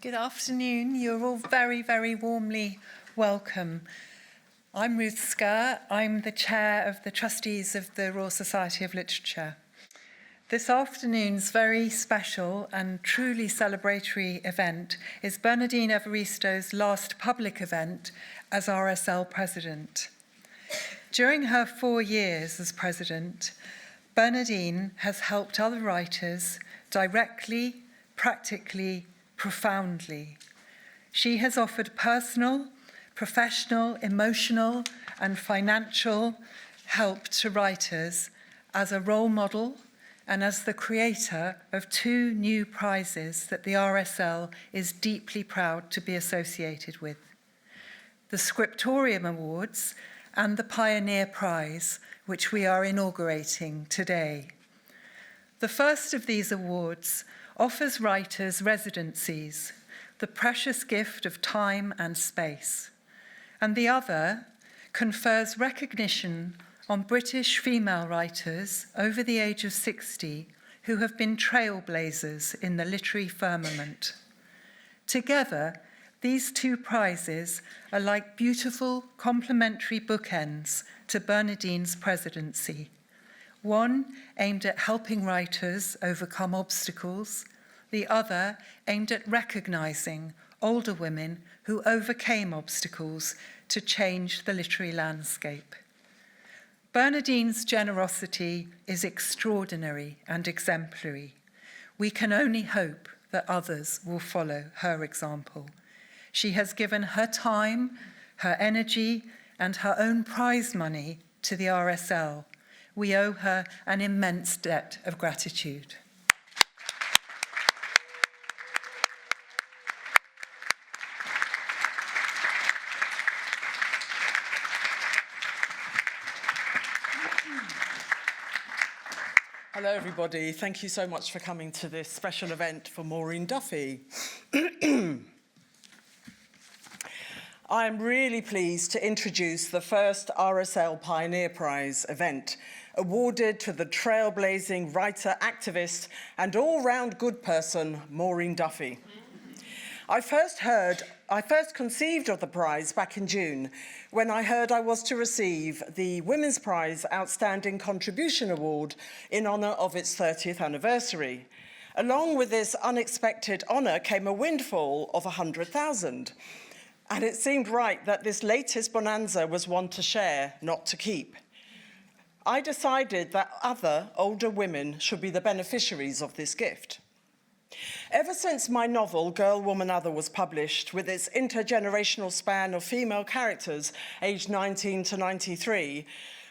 Good afternoon. You're all very, very warmly welcome. I'm Ruth Skerr. I'm the chair of the trustees of the Royal Society of Literature. This afternoon's very special and truly celebratory event is Bernardine Evaristo's last public event as RSL president. During her 4 years as president, Bernardine has helped other writers directly, practically, profoundly. She has offered personal, professional, emotional, and financial help to writers as a role model and as the creator of 2 new prizes that the RSL is deeply proud to be associated with: the Scriptorium Awards and the Pioneer Prize, which we are inaugurating today. The first of these awards offers writers residencies, the precious gift of time and space, and the other confers recognition on British female writers over the age of 60 who have been trailblazers in the literary firmament. Together, these 2 prizes are like beautiful complementary bookends to Bernardine's presidency. One aimed at helping writers overcome obstacles, the other aimed at recognizing older women who overcame obstacles to change the literary landscape. Bernardine's generosity is extraordinary and exemplary. We can only hope that others will follow her example. She has given her time, her energy, and her own prize money to the RSL. We owe her an immense debt of gratitude. Hello, everybody. Thank you so much for coming to this special event for Maureen Duffy. I am really pleased to introduce the first RSL Pioneer Prize event, awarded to the trailblazing writer, activist, and all-round good person, Maureen Duffy. I first conceived of the prize back in June, when I heard I was to receive the Women's Prize Outstanding Contribution Award in honour of its 30th anniversary. Along with this unexpected honour came a windfall of $100,000. And it seemed right that this latest bonanza was one to share, not to keep. I decided that other older women should be the beneficiaries of this gift. Ever since my novel, Girl, Woman, Other, was published, with its intergenerational span of female characters aged 19 to 93,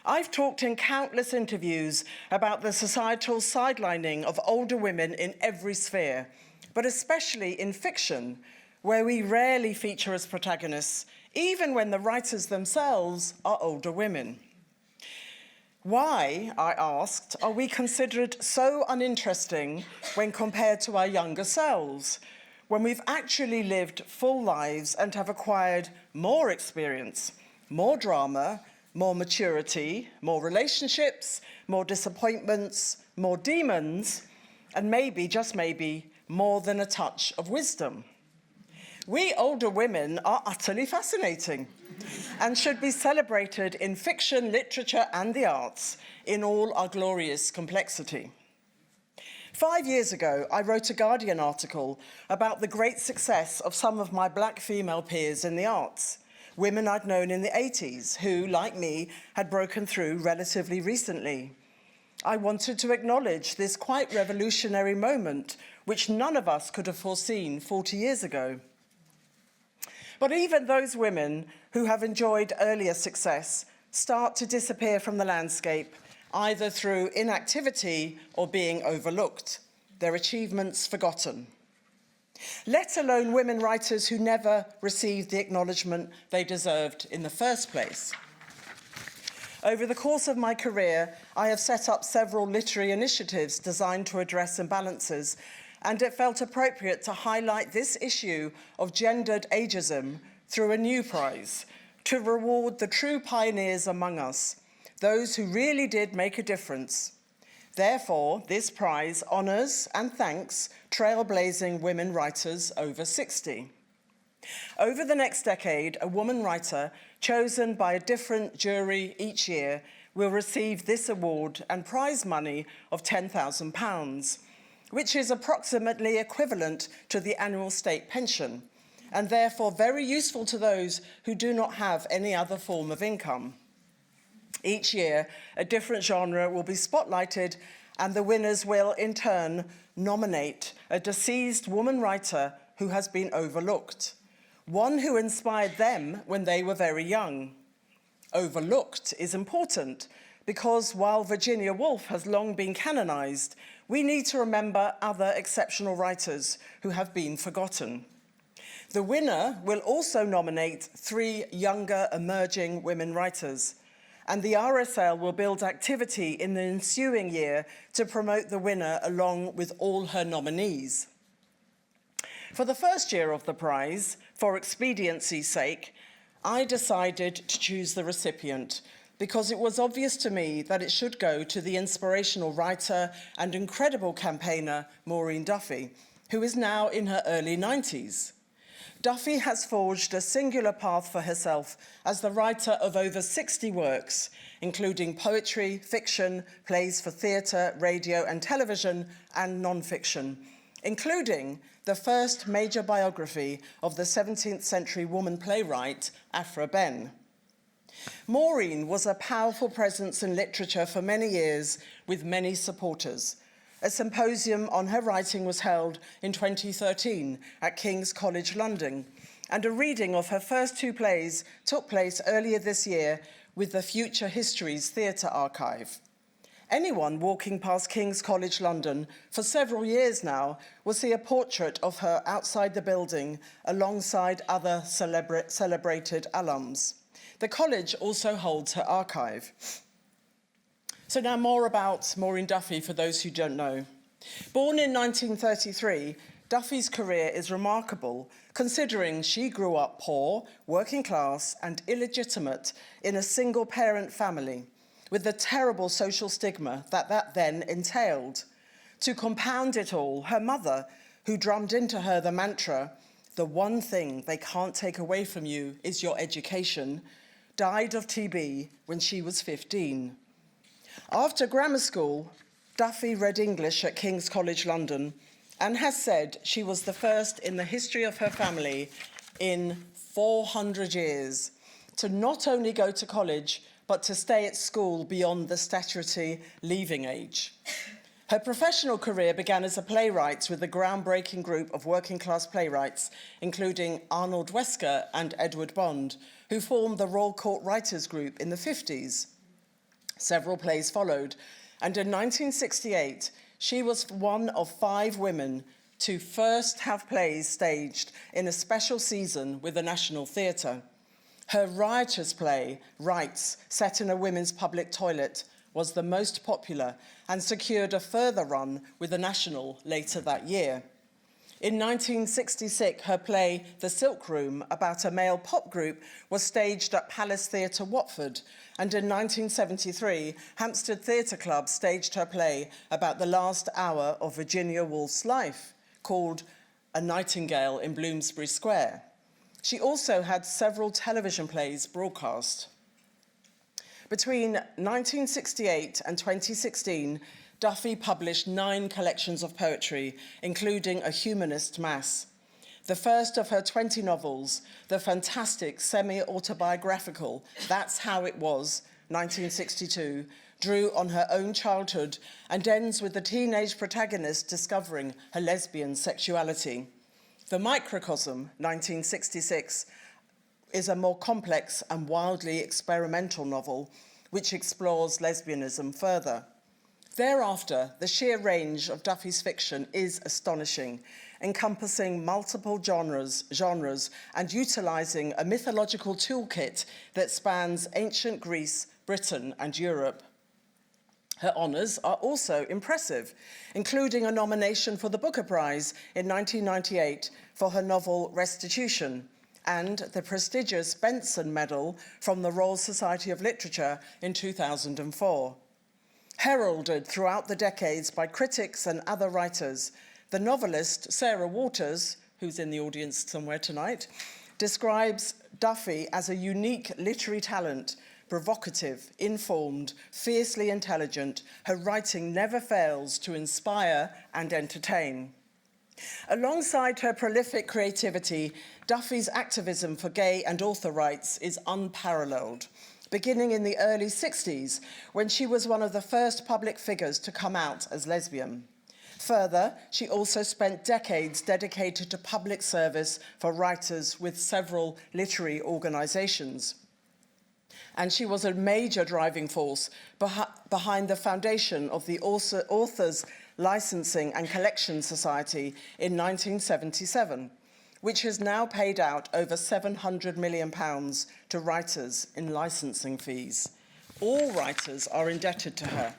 I've talked in countless interviews about the societal sidelining of older women in every sphere, but especially in fiction, where we rarely feature as protagonists, even when the writers themselves are older women. Why, I asked, are we considered so uninteresting when compared to our younger selves, when we've actually lived full lives and have acquired more experience, more drama, more maturity, more relationships, more disappointments, more demons, and maybe, just maybe, more than a touch of wisdom? We older women are utterly fascinating and should be celebrated in fiction, literature, and the arts in all our glorious complexity. 5 years ago, I wrote a Guardian article about the great success of some of my black female peers in the arts, women I'd known in the 80s who, like me, had broken through relatively recently. I wanted to acknowledge this quite revolutionary moment, which none of us could have foreseen 40 years ago. But even those women who have enjoyed earlier success start to disappear from the landscape, either through inactivity or being overlooked, their achievements forgotten. Let alone women writers who never received the acknowledgement they deserved in the first place. Over the course of my career, I have set up several literary initiatives designed to address imbalances, and it felt appropriate to highlight this issue of gendered ageism through a new prize, to reward the true pioneers among us, those who really did make a difference. Therefore, this prize honours and thanks trailblazing women writers over 60. Over the next decade, a woman writer chosen by a different jury each year will receive this award and prize money of £10,000, which is approximately equivalent to the annual state pension, and therefore very useful to those who do not have any other form of income. Each year, a different genre will be spotlighted, and the winners will, in turn, nominate a deceased woman writer who has been overlooked, one who inspired them when they were very young. Overlooked is important because while Virginia Woolf has long been canonized, we need to remember other exceptional writers who have been forgotten. The winner will also nominate 3 younger emerging women writers, and the RSL will build activity in the ensuing year to promote the winner along with all her nominees. For the first year of the prize, for expediency's sake, I decided to choose the recipient because it was obvious to me that it should go to the inspirational writer and incredible campaigner Maureen Duffy, who is now in her early 90s. Duffy has forged a singular path for herself as the writer of over 60 works, including poetry, fiction, plays for theatre, radio and television, and non-fiction, including the first major biography of the 17th century woman playwright, Aphra Behn. Maureen was a powerful presence in literature for many years with many supporters. A symposium on her writing was held in 2013 at King's College London, and a reading of her first 2 plays took place earlier this year with the Future Histories Theatre Archive. Anyone walking past King's College London for several years now will see a portrait of her outside the building alongside other celebrated alums. The college also holds her archive. So now more about Maureen Duffy for those who don't know. Born in 1933, Duffy's career is remarkable considering she grew up poor, working class and illegitimate in a single-parent family, with the terrible social stigma that then entailed. To compound it all, her mother, who drummed into her the mantra, "The one thing they can't take away from you is your education," died of TB when she was 15. After grammar school, Duffy read English at King's College London and has said she was the first in the history of her family in 400 years to not only go to college, but to stay at school beyond the statutory leaving age. Her professional career began as a playwright with a groundbreaking group of working-class playwrights, including Arnold Wesker and Edward Bond, who formed the Royal Court Writers Group in the 50s. Several plays followed, and in 1968, she was one of 5 women to first have plays staged in a special season with the National Theatre. Her riotous play, Rights, set in a women's public toilet, was the most popular and secured a further run with the National later that year. In 1966, her play, The Silk Room, about a male pop group, was staged at Palace Theatre, Watford, and in 1973, Hampstead Theatre Club staged her play about the last hour of Virginia Woolf's life, called A Nightingale in Bloomsbury Square. She also had several television plays broadcast. Between 1968 and 2016, Duffy published 9 collections of poetry, including a Humanist Mass. The first of her 20 novels, the fantastic semi-autobiographical That's How It Was, 1962, drew on her own childhood and ends with the teenage protagonist discovering her lesbian sexuality. The Microcosm, 1966, is a more complex and wildly experimental novel which explores lesbianism further. Thereafter, the sheer range of Duffy's fiction is astonishing, encompassing multiple genres and utilising a mythological toolkit that spans ancient Greece, Britain and Europe. Her honours are also impressive, including a nomination for the Booker Prize in 1998 for her novel Restitution, and the prestigious Benson Medal from the Royal Society of Literature in 2004. Heralded throughout the decades by critics and other writers, the novelist Sarah Waters, who's in the audience somewhere tonight, describes Duffy as a unique literary talent, provocative, informed, fiercely intelligent. Her writing never fails to inspire and entertain. Alongside her prolific creativity, Duffy's activism for gay and author rights is unparalleled, beginning in the early 60s, when she was one of the first public figures to come out as lesbian. Further, she also spent decades dedicated to public service for writers with several literary organisations. And she was a major driving force behind the foundation of the Authors Licensing and Collection Society in 1977, which has now paid out over £700 million to writers in licensing fees. All writers are indebted to her.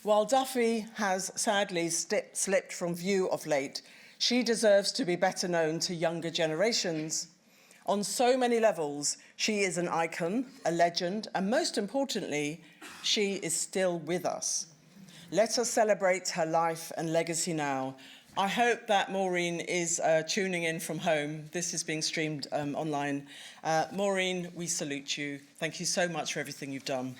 While Duffy has sadly slipped from view of late, she deserves to be better known to younger generations. On so many levels, she is an icon, a legend, and most importantly, she is still with us. Let us celebrate her life and legacy now. I hope that Maureen is tuning in from home. This is being streamed online. Maureen, we salute you. Thank you so much for everything you've done.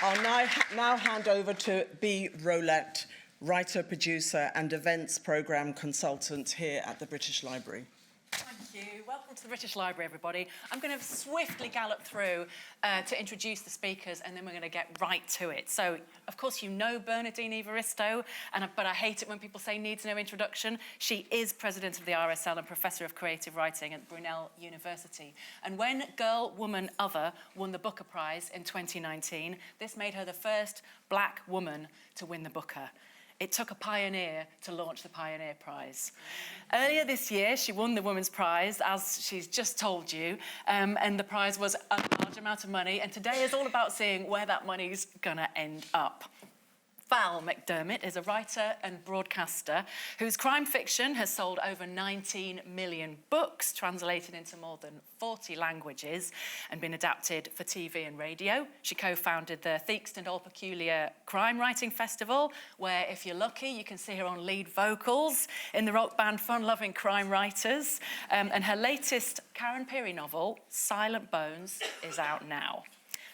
I'll now hand over to B. Rolette, writer, producer, and events programme consultant here at the British Library. Thank you. Welcome to the British Library, everybody. I'm going to swiftly gallop through to introduce the speakers, and then we're going to get right to it. So, of course, you know Bernardine Evaristo, but I hate it when people say needs no introduction. She is president of the RSL and professor of creative writing at Brunel University. And when Girl, Woman, Other won the Booker Prize in 2019, this made her the first black woman to win the Booker. It took a pioneer to launch the Pioneer Prize. Earlier this year, she won the Women's Prize, as she's just told you, and the prize was a large amount of money, and today is all about seeing where that money's gonna end up. Val McDermott is a writer and broadcaster whose crime fiction has sold over 19 million books, translated into more than 40 languages, and been adapted for TV and radio. She co-founded the Theakston All Peculiar Crime Writing Festival, where, if you're lucky, you can see her on lead vocals in the rock band Fun Loving Crime Writers. And her latest Karen Pirie novel, Silent Bones, is out now.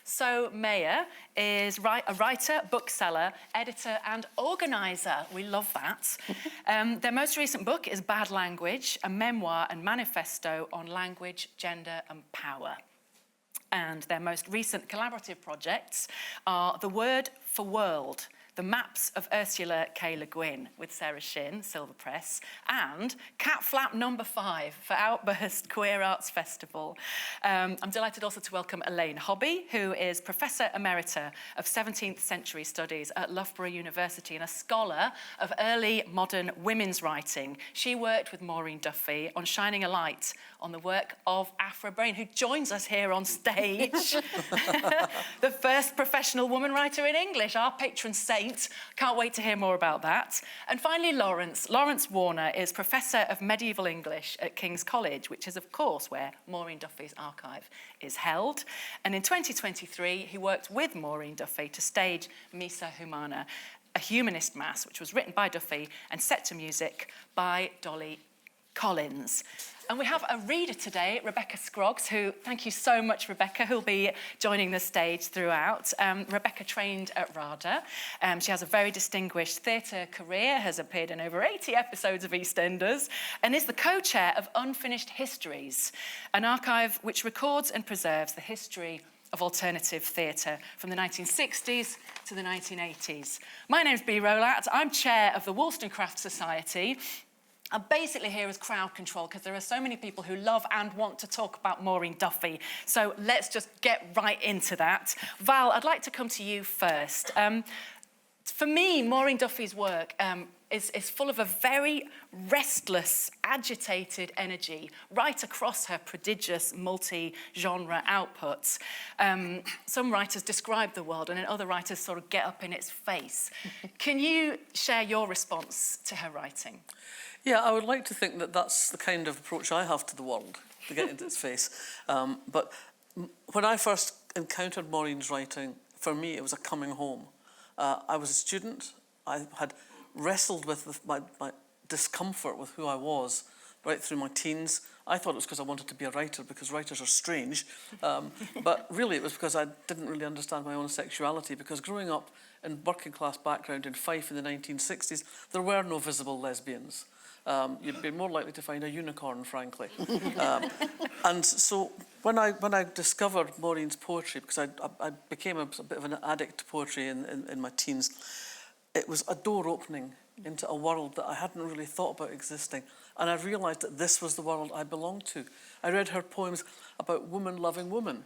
So Maya is a writer, bookseller, editor and organiser. We love that. Their most recent book is Bad Language, a memoir and manifesto on language, gender and power. And their most recent collaborative projects are The Word for World, The Maps of Ursula K. Le Guin with Sarah Shin, Silver Press, and Cat Flap No. 5 for Outburst Queer Arts Festival. I'm delighted also to welcome Elaine Hobby, who is Professor Emerita of 17th Century Studies at Loughborough University and a scholar of early modern women's writing. She worked with Maureen Duffy on shining a light on the work of Aphra Behn, who joins us here on stage. The first professional woman writer in English, our patron saint. Can't wait to hear more about that. And finally, Lawrence Warner is Professor of Medieval English at King's College, which is, of course, where Maureen Duffy's archive is held. And in 2023, he worked with Maureen Duffy to stage Missa Humana, a Humanist Mass, which was written by Duffy and set to music by Dolly Collins. And we have a reader today, Rebecca Scroggs, who, thank you so much, Rebecca, who'll be joining the stage throughout. Rebecca trained at RADA. She has a very distinguished theatre career, has appeared in over 80 episodes of EastEnders, and is the co-chair of Unfinished Histories, an archive which records and preserves the history of alternative theatre from the 1960s to the 1980s. My name's B. Rolat. I'm chair of the Wollstonecraft Society. I'm basically here as crowd control because there are so many people who love and want to talk about Maureen Duffy. So let's just get right into that. Val, I'd like to come to you first. For me, Maureen Duffy's work is full of a very restless, agitated energy right across her prodigious multi-genre outputs. Some writers describe the world and then other writers sort of get up in its face. Can you share your response to her writing? Yeah, I would like to think that that's the kind of approach I have to the world, to get into its face. But when I first encountered Maureen's writing, for me, it was a coming home. I was a student. I had wrestled with my discomfort with who I was right through my teens. I thought it was because I wanted to be a writer, because writers are strange. But really, it was because I didn't really understand my own sexuality, because growing up in working class background in Fife in the 1960s, there were no visible lesbians. You'd be more likely to find a unicorn, frankly. And so when I discovered Maureen's poetry, because I became a bit of an addict to poetry in my teens, it was a door opening into a world that I hadn't really thought about existing. And I realised that this was the world I belonged to. I read her poems about woman loving woman.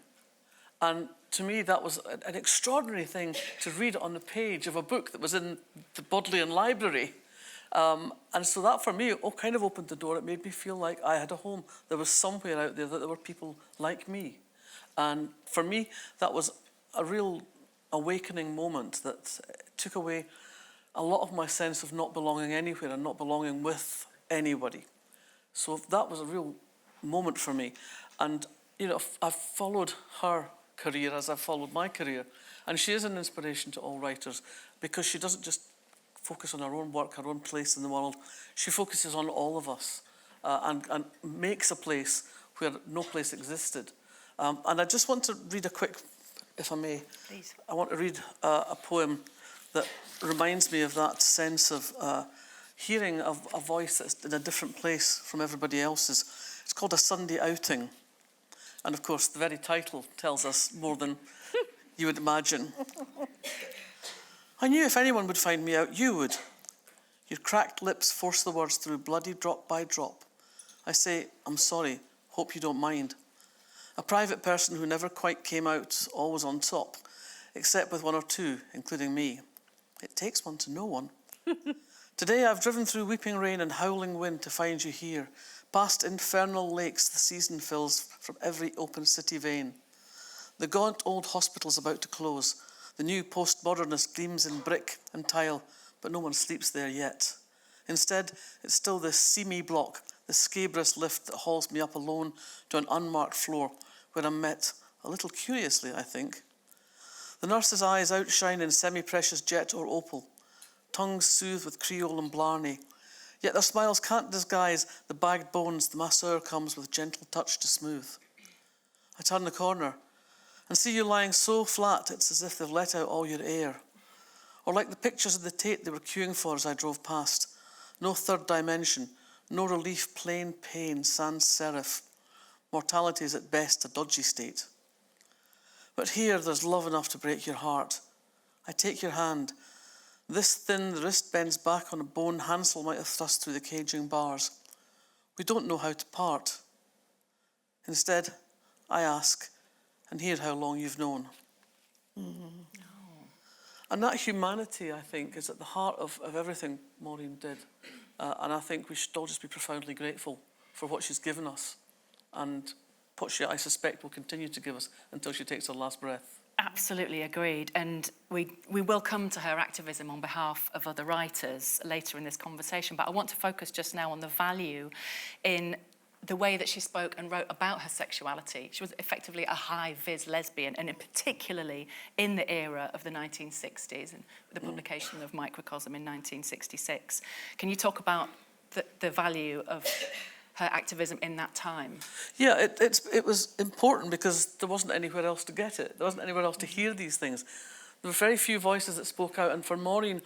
And to me, that was an extraordinary thing to read on the page of a book that was in the Bodleian Library. And so that, for me, kind of opened the door. It made me feel like I had a home. There was somewhere out there that there were people like me. And for me, that was a real awakening moment that took away a lot of my sense of not belonging anywhere and not belonging with anybody. So that was a real moment for me. And, you know, I've followed her career as I've followed my career. And she is an inspiration to all writers, because she doesn't just focus on her own work, her own place in the world. She focuses on all of us and makes a place where no place existed. And I just want to read a quick, if I may. Please. I want to read a poem that reminds me of that sense of hearing a voice that's in a different place from everybody else's. It's called A Sunday Outing. And of course, the very title tells us more than you would imagine. I knew if anyone would find me out, you would. Your cracked lips force the words through, bloody drop by drop. I say, I'm sorry, hope you don't mind. A private person who never quite came out, always on top, except with one or two, including me. It takes one to know one. Today I've driven through weeping rain and howling wind to find you here, past infernal lakes the season fills from every open city vein. The gaunt old hospital's about to close. The new postmodernist gleams in brick and tile, but no one sleeps there yet. Instead, it's still this seamy block, the scabrous lift that hauls me up alone to an unmarked floor, where I'm met, a little curiously, I think. The nurse's eyes outshine in semi-precious jet or opal, tongues soothed with Creole and Blarney, yet their smiles can't disguise the bagged bones the masseur comes with gentle touch to smooth. I turn the corner and see you lying so flat it's as if they've let out all your air. Or like the pictures of the Tate they were queuing for as I drove past. No third dimension, no relief, plain pain, sans serif. Mortality is at best a dodgy state. But here there's love enough to break your heart. I take your hand. This thin, the wrist bends back on a bone Hansel might have thrust through the caging bars. We don't know how to part. Instead, I ask, and hear how long you've known. Mm-hmm. Oh. And that humanity, I think, is at the heart of everything Maureen did. And I think we should all just be profoundly grateful for what she's given us and what she, I suspect, will continue to give us until she takes her last breath. Absolutely agreed. And we will come to her activism on behalf of other writers later in this conversation. But I want to focus just now on the value in the way that she spoke and wrote about her sexuality. She was effectively a high-vis lesbian, and particularly in the era of the 1960s and the publication of Microcosm in 1966. Can you talk about the value of her activism in that time? Yeah, it was important because there wasn't anywhere else to get it. There wasn't anywhere else to hear these things. There were very few voices that spoke out, and for Maureen,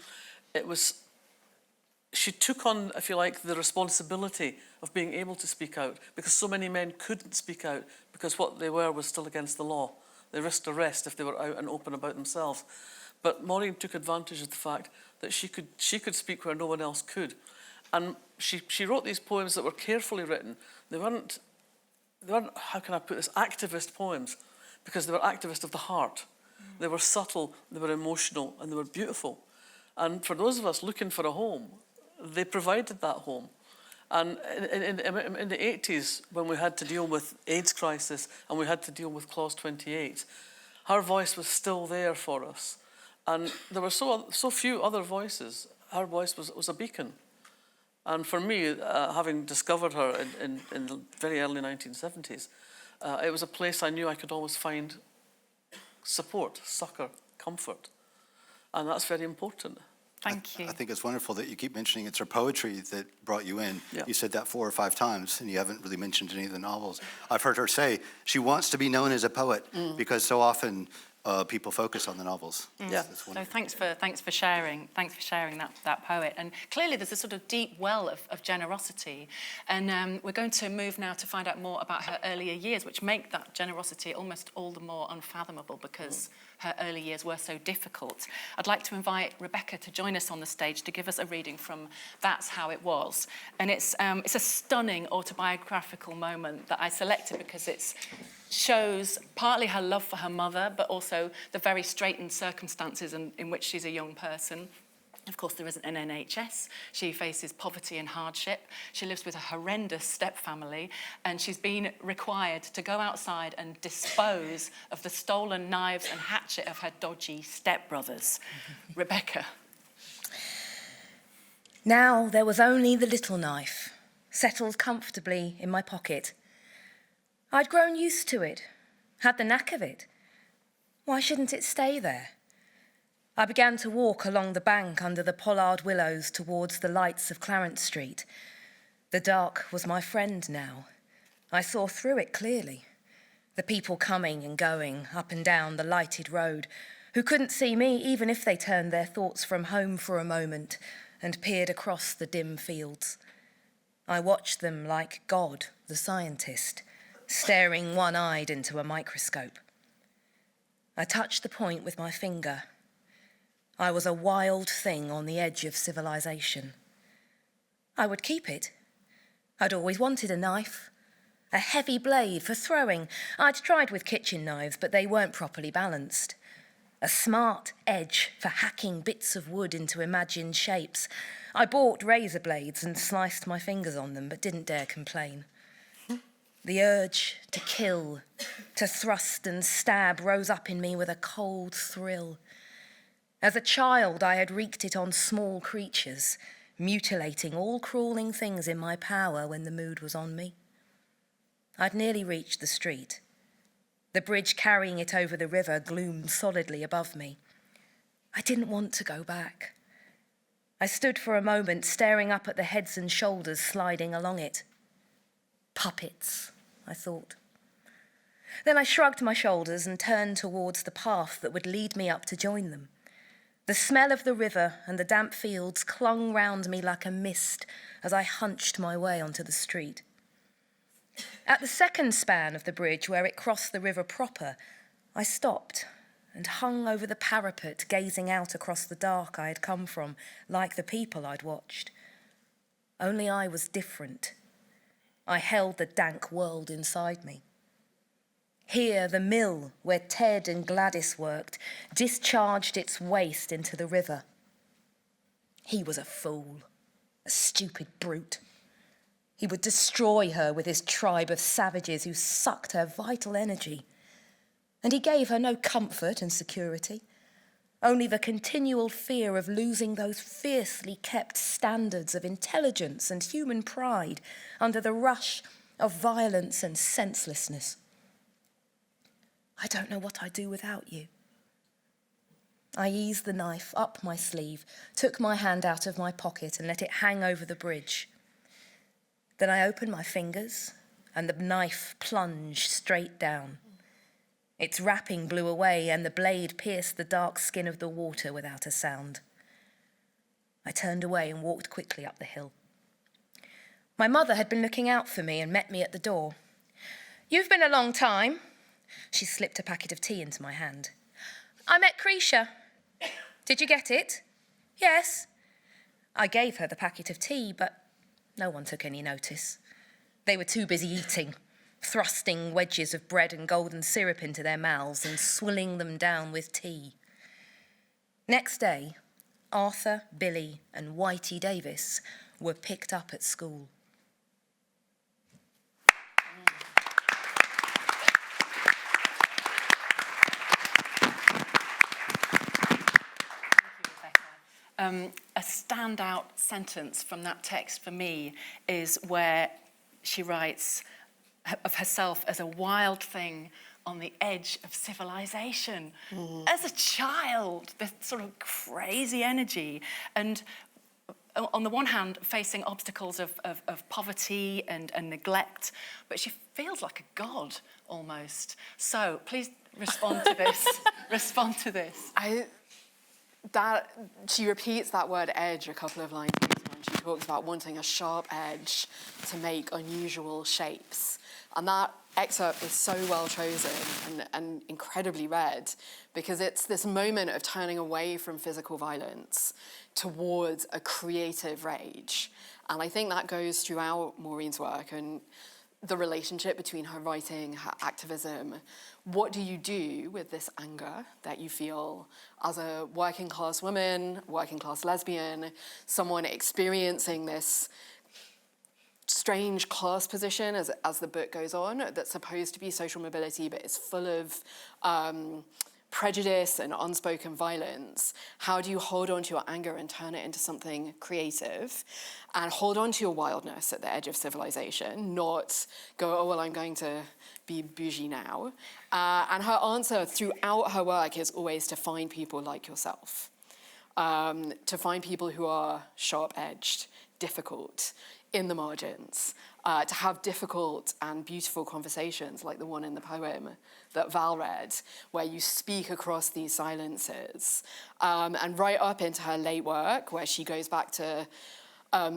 she took on, if you like, the responsibility of being able to speak out, because so many men couldn't speak out because what they were was still against the law. They risked arrest if they were out and open about themselves. But Maureen took advantage of the fact that she could speak where no one else could. And she wrote these poems that were carefully written. They weren't, how can I put this, activist poems, because they were activist of the heart. They were subtle, they were emotional, and they were beautiful. And for those of us looking for a home, they provided that home. And in the 80s, when we had to deal with AIDS crisis and we had to deal with Clause 28, her voice was still there for us. And there were so few other voices. Her voice was a beacon. And for me, having discovered her in the very early 1970s, it was a place I knew I could always find support, succour, comfort. And that's very important. Thank you. I think it's wonderful that you keep mentioning it's her poetry that brought you in. Yeah. You said that 4 or 5 times, and you haven't really mentioned any of the novels. I've heard her say she wants to be known as a poet because so often people focus on the novels. Yeah. That's So wonderful. thanks for sharing that poet. And clearly there's a sort of deep well of generosity. And we're going to move now to find out more about her earlier years, which make that generosity almost all the more unfathomable because her early years were so difficult. I'd like to invite Rebecca to join us on the stage to give us a reading from That's How It Was. And it's a stunning autobiographical moment that I selected because it shows partly her love for her mother, but also the very straitened circumstances in which she's a young person. Of course, there isn't an NHS. She faces poverty and hardship. She lives with a horrendous step-family, and she's been required to go outside and dispose of the stolen knives and hatchet of her dodgy stepbrothers. Rebecca. Now there was only the little knife, settled comfortably in my pocket. I'd grown used to it, had the knack of it. Why shouldn't it stay there? I began to walk along the bank under the pollard willows towards the lights of Clarence Street. The dark was my friend now. I saw through it clearly. The people coming and going up and down the lighted road, who couldn't see me even if they turned their thoughts from home for a moment and peered across the dim fields. I watched them like God, the scientist, staring one-eyed into a microscope. I touched the point with my finger. I was a wild thing on the edge of civilization. I would keep it. I'd always wanted a knife, a heavy blade for throwing. I'd tried with kitchen knives, but they weren't properly balanced. A smart edge for hacking bits of wood into imagined shapes. I bought razor blades and sliced my fingers on them, but didn't dare complain. The urge to kill, to thrust and stab rose up in me with a cold thrill. As a child, I had wreaked it on small creatures, mutilating all crawling things in my power when the mood was on me. I'd nearly reached the street. The bridge carrying it over the river gloomed solidly above me. I didn't want to go back. I stood for a moment, staring up at the heads and shoulders sliding along it. Puppets, I thought. Then I shrugged my shoulders and turned towards the path that would lead me up to join them. The smell of the river and the damp fields clung round me like a mist as I hunched my way onto the street. At the second span of the bridge, where it crossed the river proper, I stopped and hung over the parapet, gazing out across the dark I had come from, like the people I'd watched. Only I was different. I held the dank world inside me. Here, the mill, where Ted and Gladys worked, discharged its waste into the river. He was a fool, a stupid brute. He would destroy her with his tribe of savages who sucked her vital energy. And he gave her no comfort and security, only the continual fear of losing those fiercely kept standards of intelligence and human pride under the rush of violence and senselessness. I don't know what I'd do without you. I eased the knife up my sleeve, took my hand out of my pocket and let it hang over the bridge. Then I opened my fingers and the knife plunged straight down. Its wrapping blew away and the blade pierced the dark skin of the water without a sound. I turned away and walked quickly up the hill. My mother had been looking out for me and met me at the door. "You've been a long time." She slipped a packet of tea into my hand. "I met Cretia. Did you get it?" "Yes." I gave her the packet of tea, but no one took any notice. They were too busy eating, thrusting wedges of bread and golden syrup into their mouths and swilling them down with tea. Next day, Arthur, Billy, and Whitey Davis were picked up at school. A standout sentence from that text for me is where she writes of herself as a wild thing on the edge of civilization. As a child, this sort of crazy energy. And on the one hand, facing obstacles of poverty and neglect, but she feels like a god almost. So please respond to this. Respond to this. She repeats that word edge a couple of lines later when she talks about wanting a sharp edge to make unusual shapes. And that excerpt is so well chosen and incredibly read, because it's this moment of turning away from physical violence towards a creative rage. And I think that goes throughout Maureen's work and the relationship between her writing, her activism. What do you do with this anger that you feel as a working class woman, working class lesbian, someone experiencing this strange class position as the book goes on, that's supposed to be social mobility, but it's full of prejudice and unspoken violence? How do you hold on to your anger and turn it into something creative, and hold on to your wildness at the edge of civilization, not go, oh, well, I'm going to be bougie now? And her answer throughout her work is always to find people like yourself, to find people who are sharp-edged, difficult, in the margins, to have difficult and beautiful conversations like the one in the poem that Val read, where you speak across these silences. And right up into her late work, where she goes back to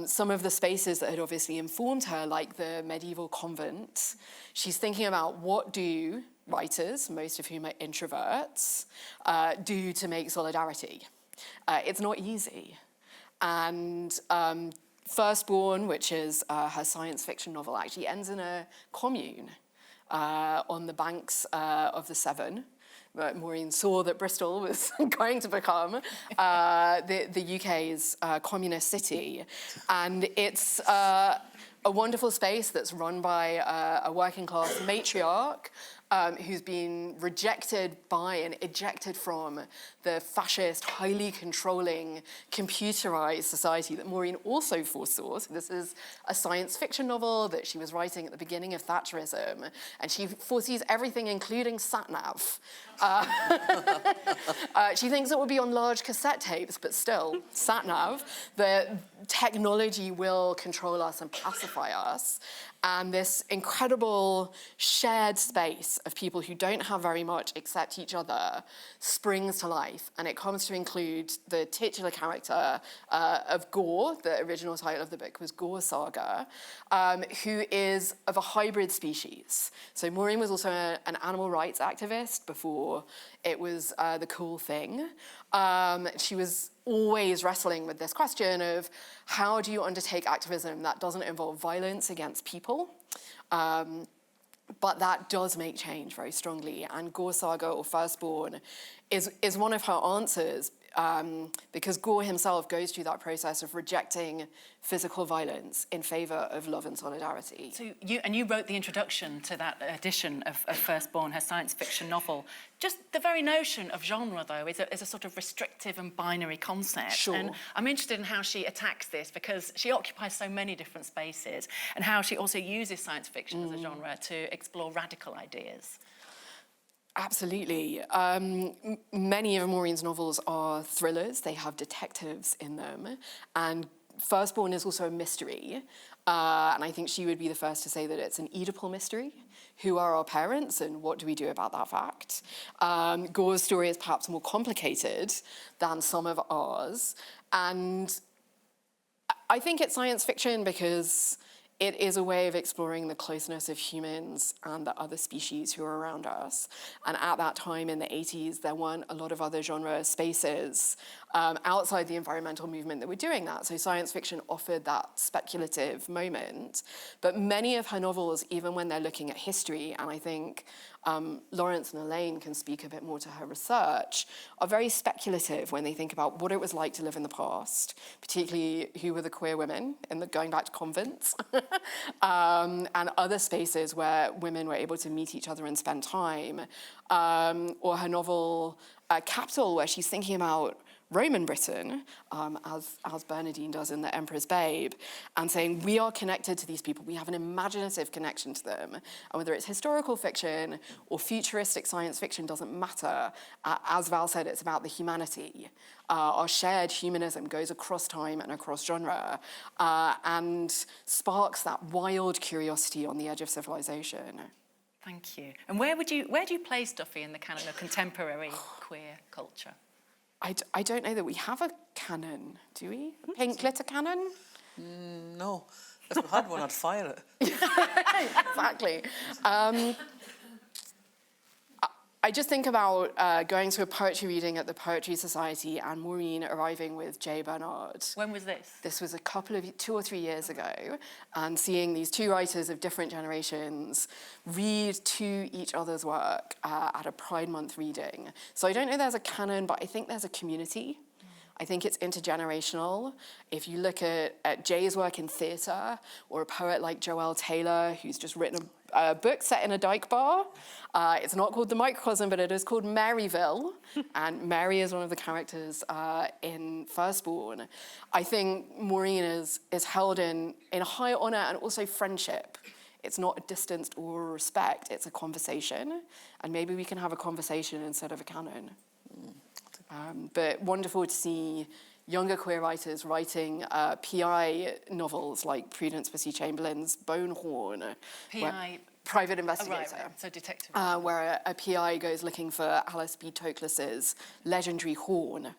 some of the spaces that had obviously informed her, like the medieval convent. She's thinking about what do writers, most of whom are introverts, do to make solidarity. It's not easy. And Firstborn, which is her science fiction novel, actually ends in a commune on the banks of the Severn. Maureen saw that Bristol was going to become the UK's communist city. And it's a wonderful space that's run by a working class matriarch who's been rejected by and ejected from the fascist, highly controlling, computerized society that Maureen also foresaw. So this is a science fiction novel that she was writing at the beginning of Thatcherism, and she foresees everything, including sat-nav. She thinks it will be on large cassette tapes, but still, sat-nav. The technology will control us and pacify us. And this incredible shared space of people who don't have very much except each other springs to life. And it comes to include the titular character of Gore. The original title of the book was Gore Saga, who is of a hybrid species. So Maureen was also an animal rights activist before it was the cool thing. She was always wrestling with this question of how do you undertake activism that doesn't involve violence against people, but that does make change very strongly. And Gore Saga, or Firstborn, is one of her answers, because Gore himself goes through that process of rejecting physical violence in favour of love and solidarity. So you wrote the introduction to that edition of Firstborn, her science fiction novel. Just the very notion of genre, though, is a sort of restrictive and binary concept. Sure. And I'm interested in how she attacks this, because she occupies so many different spaces, and how she also uses science fiction as a genre to explore radical ideas. Absolutely. Many of Maureen's novels are thrillers. They have detectives in them. And Firstborn is also a mystery. And I think she would be the first to say that it's an Oedipal mystery. Who are our parents and what do we do about that fact? Gore's story is perhaps more complicated than some of ours. And I think it's science fiction because it is a way of exploring the closeness of humans and the other species who are around us. And at that time in the 80s, there weren't a lot of other genre spaces outside the environmental movement that were doing that. So science fiction offered that speculative moment. But many of her novels, even when they're looking at history, and I think Lawrence and Elaine can speak a bit more to her research, are very speculative when they think about what it was like to live in the past, particularly who were the queer women in the going back to convents, and other spaces where women were able to meet each other and spend time. Or her novel Capital, where she's thinking about Roman Britain, as Bernardine does in The Emperor's Babe, and saying we are connected to these people, we have an imaginative connection to them, and whether it's historical fiction or futuristic science fiction doesn't matter. As Val said, it's about the humanity. Our shared humanism goes across time and across genre, and sparks that wild curiosity on the edge of civilization. Thank you. And where do you place Duffy in the canon of contemporary queer culture? I don't know that we have a canon, do we? A pink glitter canon? No. If we had one, I'd fire it. Exactly. I just think about going to a poetry reading at the Poetry Society and Maureen arriving with J. Bernard. When was this? This was 2 or 3 years ago, and seeing these two writers of different generations read to each other's work at a Pride Month reading. So I don't know there's a canon, but I think there's a community. I think it's intergenerational. If you look at Jay's work in theatre, or a poet like Joelle Taylor, who's just written a book set in a dyke bar. It's not called The Microcosm, but it is called Maryville, and Mary is one of the characters in Firstborn. I think Maureen is held in high honour and also friendship. It's not a distanced or respect, it's a conversation, and maybe we can have a conversation instead of a canon. But wonderful to see younger queer writers writing PI novels like Prudence Pussy Chamberlain's Bonehorn. PI? Private Investigator. Right. So detective. Where a PI goes looking for Alice B. Toklas's legendary horn.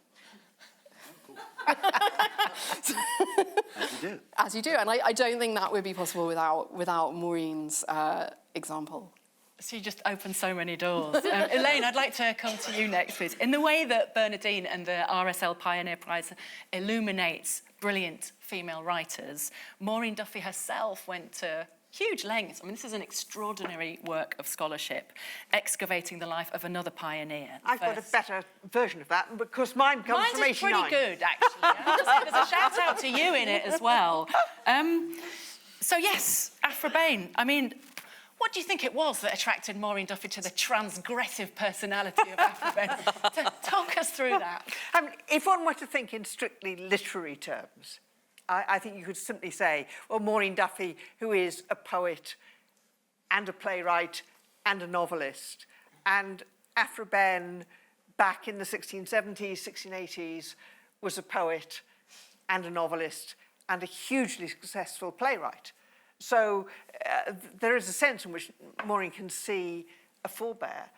As you do. As you do, and I don't think that would be possible without Maureen's example. So you just opened so many doors. Elaine, I'd like to come to you next, please. In the way that Bernardine and the RSL Pioneer Prize illuminates brilliant female writers, Maureen Duffy herself went to huge lengths. I mean, this is an extraordinary work of scholarship, excavating the life of another pioneer. I've got a better version of that because mine comes from 89. Mine's pretty good, actually. I just think there's a shout out to you in it as well. So yes, Aphra Behn. I mean, what do you think it was that attracted Maureen Duffy to the transgressive personality of Aphra Behn? Talk us through that. If one were to think in strictly literary terms, I think you could simply say, well, Maureen Duffy, who is a poet and a playwright and a novelist, and Aphra Behn, back in the 1670s, 1680s, was a poet and a novelist and a hugely successful playwright. So there is a sense in which Maureen can see a forebear.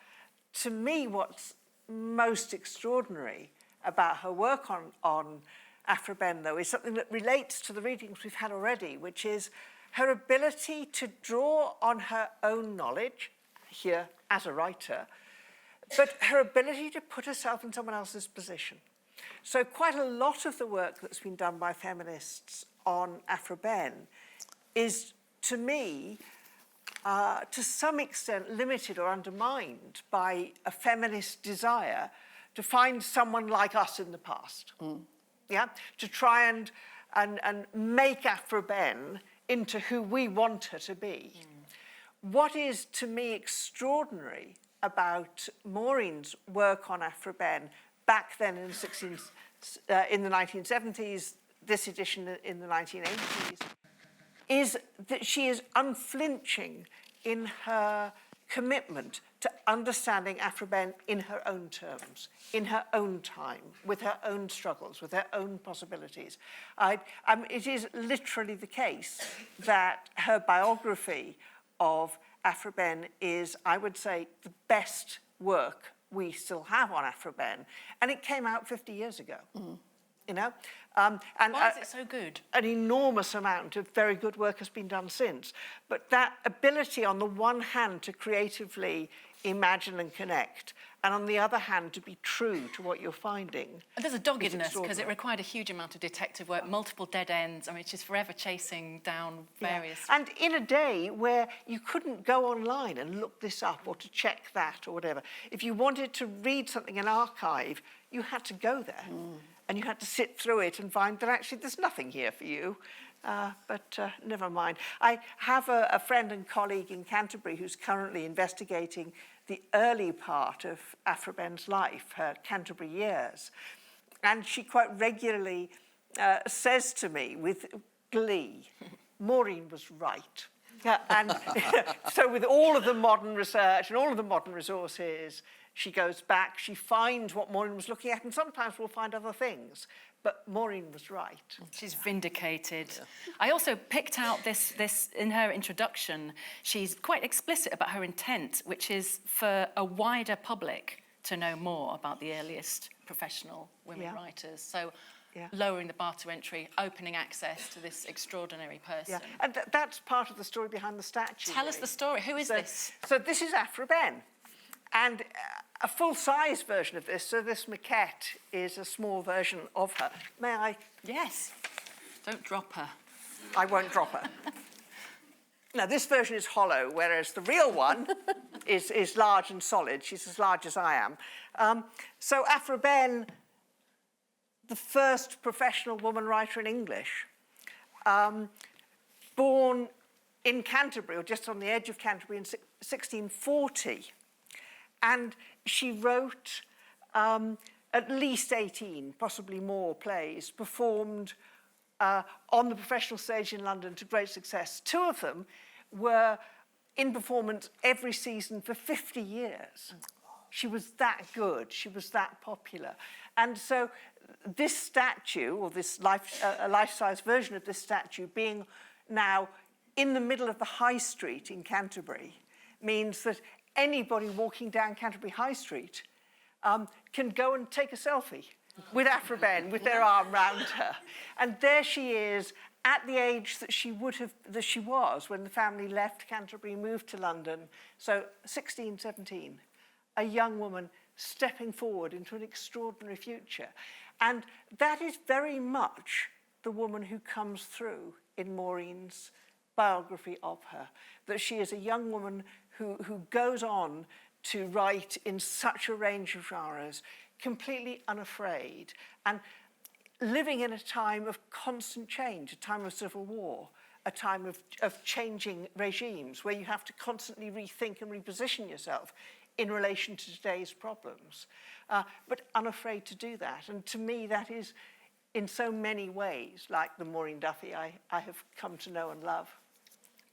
To me, what's most extraordinary about her work on Aphra Behn, though, is something that relates to the readings we've had already, which is her ability to draw on her own knowledge, here as a writer, but her ability to put herself in someone else's position. So quite a lot of the work that's been done by feminists on Aphra Behn is, to me, to some extent limited or undermined by a feminist desire to find someone like us in the past. Yeah, to try and make Aphra Behn into who we want her to be. What is, to me, extraordinary about Maureen's work on Aphra Behn back then in the 1970s, this edition in the 1980s, is that she is unflinching in her commitment to understanding Aphra Behn in her own terms, in her own time, with her own struggles, with her own possibilities. It is literally the case that her biography of Aphra Behn is, I would say, the best work we still have on Aphra Behn, and it came out 50 years ago. You know? And why is it so good? An enormous amount of very good work has been done since. But that ability, on the one hand, to creatively imagine and connect, and on the other hand, to be true to what you're finding. And there's a doggedness, because it required a huge amount of detective work, multiple dead ends. I mean, she's forever chasing down various... Yeah. And in a day where you couldn't go online and look this up or to check that or whatever, if you wanted to read something in archive, you had to go there. And you had to sit through it and find that actually there's nothing here for you. But never mind. I have a friend and colleague in Canterbury who's currently investigating the early part of Aphra Behn's life, her Canterbury years. And she quite regularly says to me with glee, Maureen was right. And so with all of the modern research and all of the modern resources, she goes back, she finds what Maureen was looking at, and sometimes we'll find other things. But Maureen was right. She's vindicated. Yeah. I also picked out this in her introduction. She's quite explicit about her intent, which is for a wider public to know more about the earliest professional women writers. So lowering the bar to entry, opening access to this extraordinary person. Yeah. And that's part of the story behind the statue. Tell us the story. Who is this? So this is Aphra Behn. And a full-size version of this, so this maquette is a small version of her. May I? Yes. Don't drop her. I won't drop her. Now, this version is hollow, whereas the real one is large and solid. She's as large as I am. So Aphra Behn, the first professional woman writer in English, born in Canterbury, or just on the edge of Canterbury in 1640. And she wrote at least 18, possibly more, plays, performed on the professional stage in London to great success. 2 of them were in performance every season for 50 years. She was that good. She was that popular. And so this statue, or this life-size version of this statue, being now in the middle of the High Street in Canterbury, means that anybody walking down Canterbury High Street can go and take a selfie with Aphra Behn, with their arm round her. And there she is at the age that she was when the family left Canterbury, moved to London. So 16, 17, a young woman stepping forward into an extraordinary future. And that is very much the woman who comes through in Maureen's biography of her, that she is a young woman who goes on to write in such a range of genres, completely unafraid, and living in a time of constant change, a time of civil war, a time of changing regimes, where you have to constantly rethink and reposition yourself in relation to today's problems, but unafraid to do that. And to me, that is, in so many ways, like the Maureen Duffy I have come to know and love.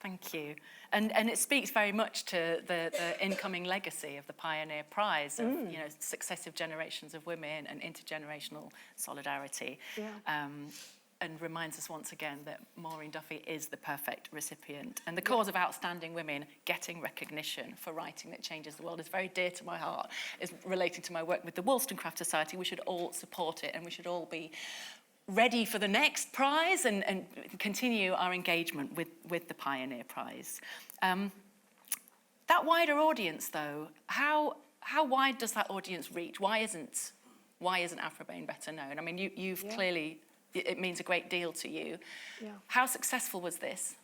Thank you. And it speaks very much to the incoming legacy of the Pioneer Prize, of successive generations of women and intergenerational solidarity. Yeah. And reminds us once again that Maureen Duffy is the perfect recipient. And the cause of outstanding women getting recognition for writing that changes the world is very dear to my heart. It's related to my work with the Wollstonecraft Society. We should all support it, and we should all be ready for the next prize and continue our engagement with the Pioneer Prize. That wider audience, though, how wide does that audience reach? Why isn't Aphra Behn better known? I mean, you've clearly, it means a great deal to you. Yeah. How successful was this?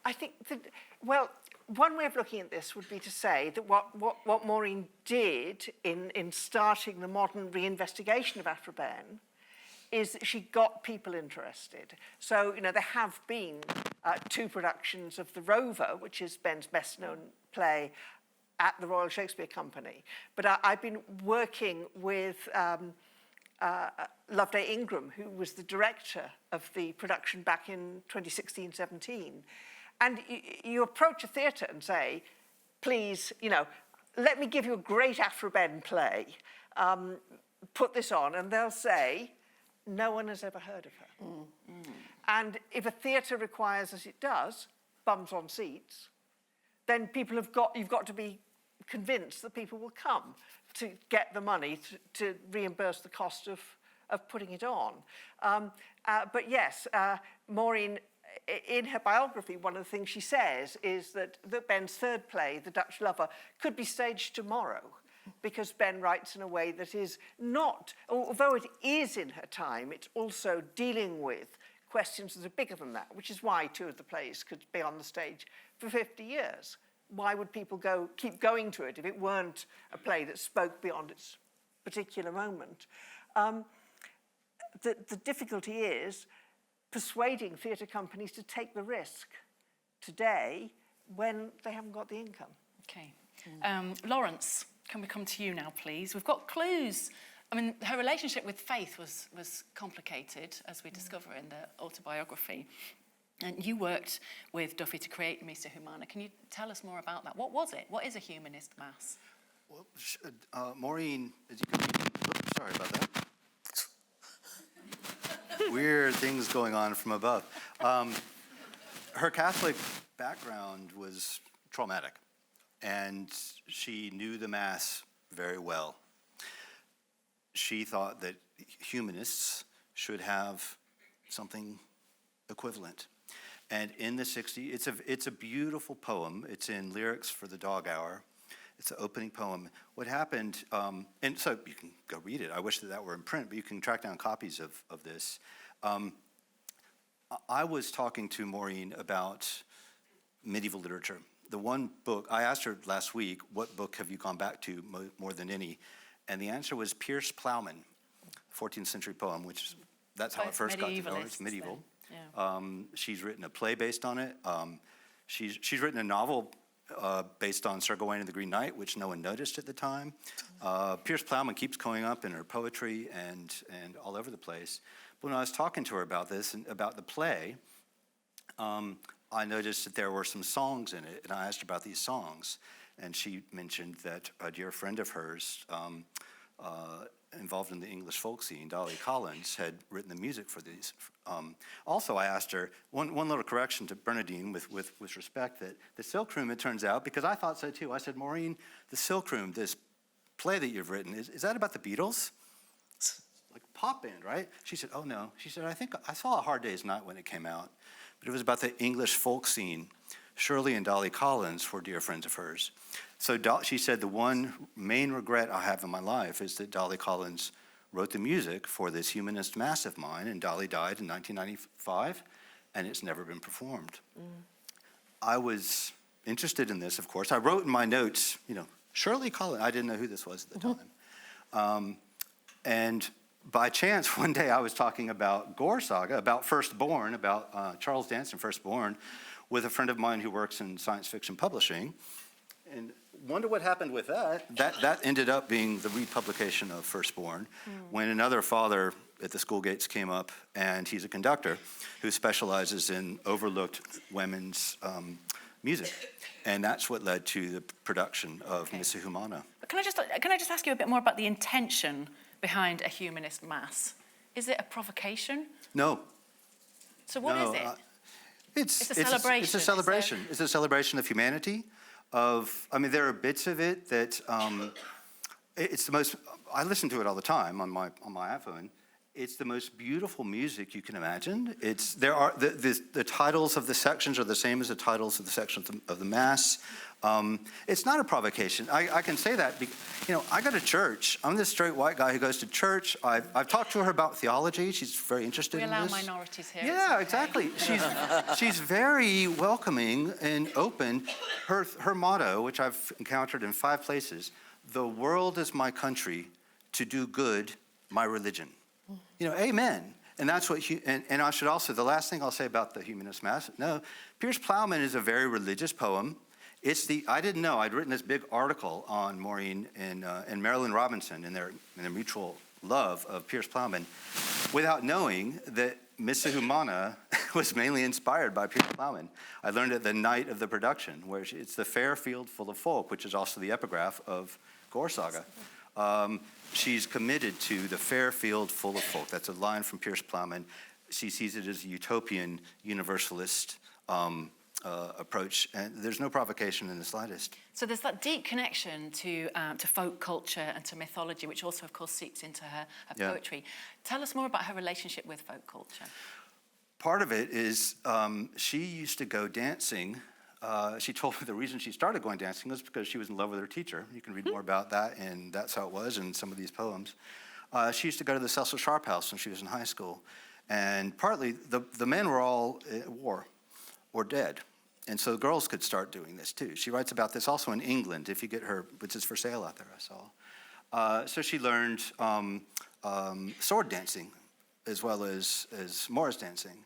I think that, well, one way of looking at this would be to say that what Maureen did in starting the modern reinvestigation of Aphra Behn is that she got people interested. So, there have been 2 productions of The Rover, which is Behn's best-known play, at the Royal Shakespeare Company. But I've been working with Loveday Ingram, who was the director of the production back in 2016-17. And you approach a theatre and say, please, let me give you a great Aphra Behn play. Put this on, and they'll say, no one has ever heard of her. And if a theatre requires, as it does, bums on seats, then you've got to be convinced that people will come to get the money to reimburse the cost of putting it on. But yes, Maureen in her biography, one of the things she says is that Behn's third play, The Dutch Lover, could be staged tomorrow, because Behn writes in a way that is not, although it is in her time, it's also dealing with questions that are bigger than that, which is why two of the plays could be on the stage for 50 years. Why would people keep going to it if it weren't a play that spoke beyond its particular moment? The difficulty is persuading theatre companies to take the risk today when they haven't got the income. Okay. Lawrence, can we come to you now, please? We've got clues. I mean, her relationship with faith was complicated, as we discover in the autobiography. And you worked with Duffy to create Missa Humana. Can you tell us more about that? What was it? What is a humanist mass? Well, Maureen, as you can oops, sorry about that. Weird things going on from above. Her Catholic background was traumatic, and she knew the Mass very well. She thought that humanists should have something equivalent. And in the 60s, it's a beautiful poem. It's in Lyrics for the Dog Hour. It's an opening poem. What happened, and so you can go read it. I wish that were in print, but you can track down copies of this. I was talking to Maureen about medieval literature. The one book, I asked her last week, what book have you gone back to more than any? And the answer was Pierce Plowman, 14th century poem, which that's how it first got to know her. It's medieval. Yeah. She's written a play based on it. She's written a novel based on Sir Gawain and the Green Knight, which no one noticed at the time. Pierce Plowman keeps coming up in her poetry and all over the place. But when I was talking to her about this and about the play, I noticed that there were some songs in it, and I asked her about these songs, and she mentioned that a dear friend of hers, involved in the English folk scene, Dolly Collins, had written the music for these. Also, I asked her, one little correction to Bernadine with respect, that the Silk Room, it turns out, because I thought so too, I said, Maureen, the Silk Room, this play that you've written, is that about the Beatles? Like pop band, right? She said, oh no. She said, I think I saw A Hard Day's Night when it came out, but it was about the English folk scene. Shirley and Dolly Collins were dear friends of hers. So she said, the one main regret I have in my life is that Dolly Collins wrote the music for this Humanist Mass of mine, and Dolly died in 1995, and it's never been performed. I was interested in this, of course. I wrote in my notes, Shirley Collins. I didn't know who this was at the time. And by chance, one day I was talking about Gore Saga, about Firstborn, about Charles Danson, Firstborn, with a friend of mine who works in science fiction publishing. And wonder what happened with that. That ended up being the republication of Firstborn, when another father at the school gates came up, and he's a conductor who specializes in overlooked women's music. And that's what led to the production of Missa Humana. But can I just ask you a bit more about the intention behind a humanist mass? Is it a provocation? No. So what is it? It's a celebration. It's a celebration. It's a celebration of humanity. There are bits of it that it's the most. I listen to it all the time on my iPhone. It's the most beautiful music you can imagine. The titles of the sections are the same as the titles of the sections of the Mass. It's not a provocation. I can say that. I go to church. I'm this straight white guy who goes to church. I've talked to her about theology. She's very interested in this. We allow minorities here. Yeah, exactly. She's very welcoming and open. Her motto, which I've encountered in 5 places: "The world is my country, to do good, my religion." Amen. And that's what, and I should also, the last thing I'll say about the Humanist Mass, Pierce Plowman is a very religious poem. I didn't know, I'd written this big article on Maureen and Marilyn Robinson and their mutual love of Pierce Plowman, without knowing that Missa Humana was mainly inspired by Pierce Plowman. I learned it the night of the production, where it's the fair field full of folk, which is also the epigraph of Gore Saga. She's committed to the fair field full of folk. That's a line from Pierce Plowman. She sees it as a utopian, universalist approach, and there's no provocation in the slightest. So there's that deep connection to folk culture and to mythology, which also, of course, seeps into her poetry. Tell us more about her relationship with folk culture. part of it is she used to go dancing. She told me the reason she started going dancing was because she was in love with her teacher. You can read more about that, and That's How It Was in some of these poems. She used to go to the Cecil Sharp House when she was in high school. And partly, the men were all at war or dead. And so girls could start doing this too. She writes about this also in England, if you get her, which is for sale out there, I saw. So she learned sword dancing as well as Morris dancing.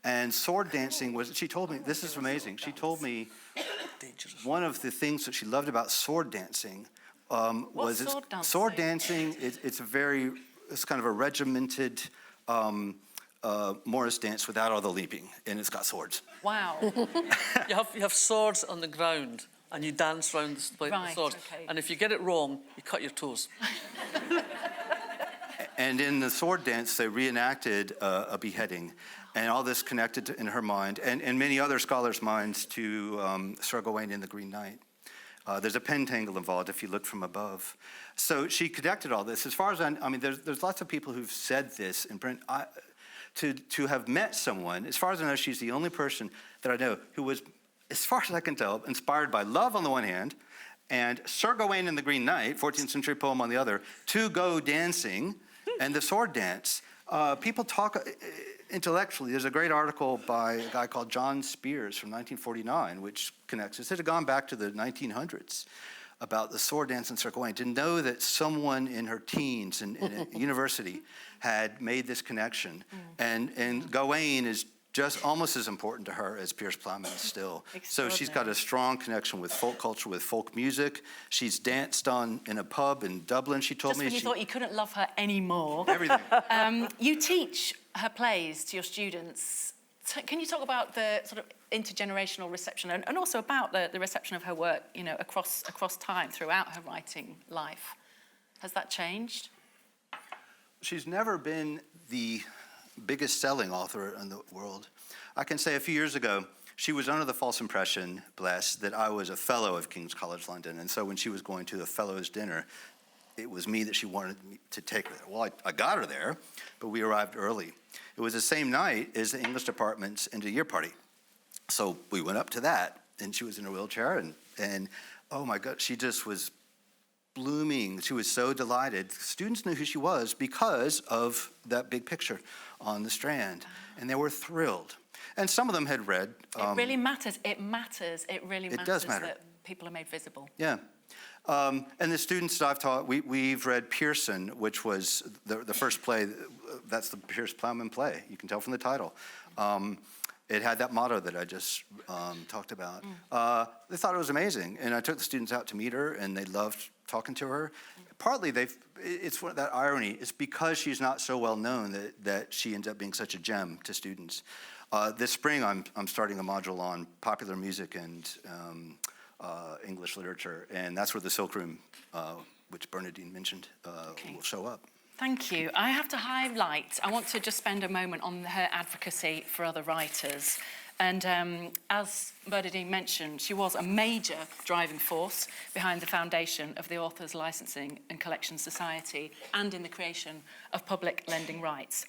And sword dancing was, she told me, this is amazing, she told me one of the things that she loved about sword dancing was sword dancing, it's kind of a regimented Morris dance without all the leaping, and it's got swords. Wow. You have swords on the ground, and you dance around the swords. Okay. And if you get it wrong, you cut your toes. And in the sword dance, they reenacted a beheading, and all this connected in her mind, and many other scholars' minds, to Sir Gawain in the Green Knight. There's a pentangle involved if you look from above. So she connected all this. As far as I mean, there's lots of people who've said this in print. To have met someone, as far as I know, she's the only person that I know who was, as far as I can tell, inspired by love on the one hand, and Sir Gawain in the Green Knight, 14th century poem on the other, to go dancing, and the sword dance. People talk intellectually. There's a great article by a guy called John Spears from 1949, which connects this. It had gone back to the 1900s about the sword dance and Sir Gawain. To know that someone in her teens in a university had made this connection. And Gawain is just almost as important to her as Piers Plowman is still. So she's got a strong connection with folk culture, with folk music. She's danced in a pub in Dublin, she told me. Just when you thought you couldn't love her anymore. Everything. You teach her plays to your students. Can you talk about the sort of intergenerational reception and also about the reception of her work, you know, across time, throughout her writing life? Has that changed? She's never been the biggest selling author in the world. I can say a few years ago, she was under the false impression, blessed, that I was a fellow of King's College London. And so when she was going to the fellows' dinner, it was me that she wanted me to take her there. Well, I got her there, but we arrived early. It was the same night as the English department's end-of-year party. So we went up to that, and she was in a wheelchair, and oh my God, she just was blooming. She was so delighted. Students knew who she was because of that big picture on the Strand, and they were thrilled. And some of them had read. It really matters. It matters. It really matters. It does matter. That people are made visible. Yeah. And the students that I've taught, we've read Pearson, which was the first play. That's the Piers Plowman play. You can tell from the title. It had that motto that I just talked about. They thought it was amazing, and I took the students out to meet her, and they loved talking to her. Partly, it's that irony. It's because she's not so well known that she ends up being such a gem to students. This spring, I'm starting a module on popular music and English literature, and that's where the Silk Room, which Bernadine mentioned, will show up. Thank you. I have to highlight, I want to just spend a moment on her advocacy for other writers. And as Bernadine mentioned, she was a major driving force behind the foundation of the Authors Licensing and Collection Society and in the creation of public lending rights,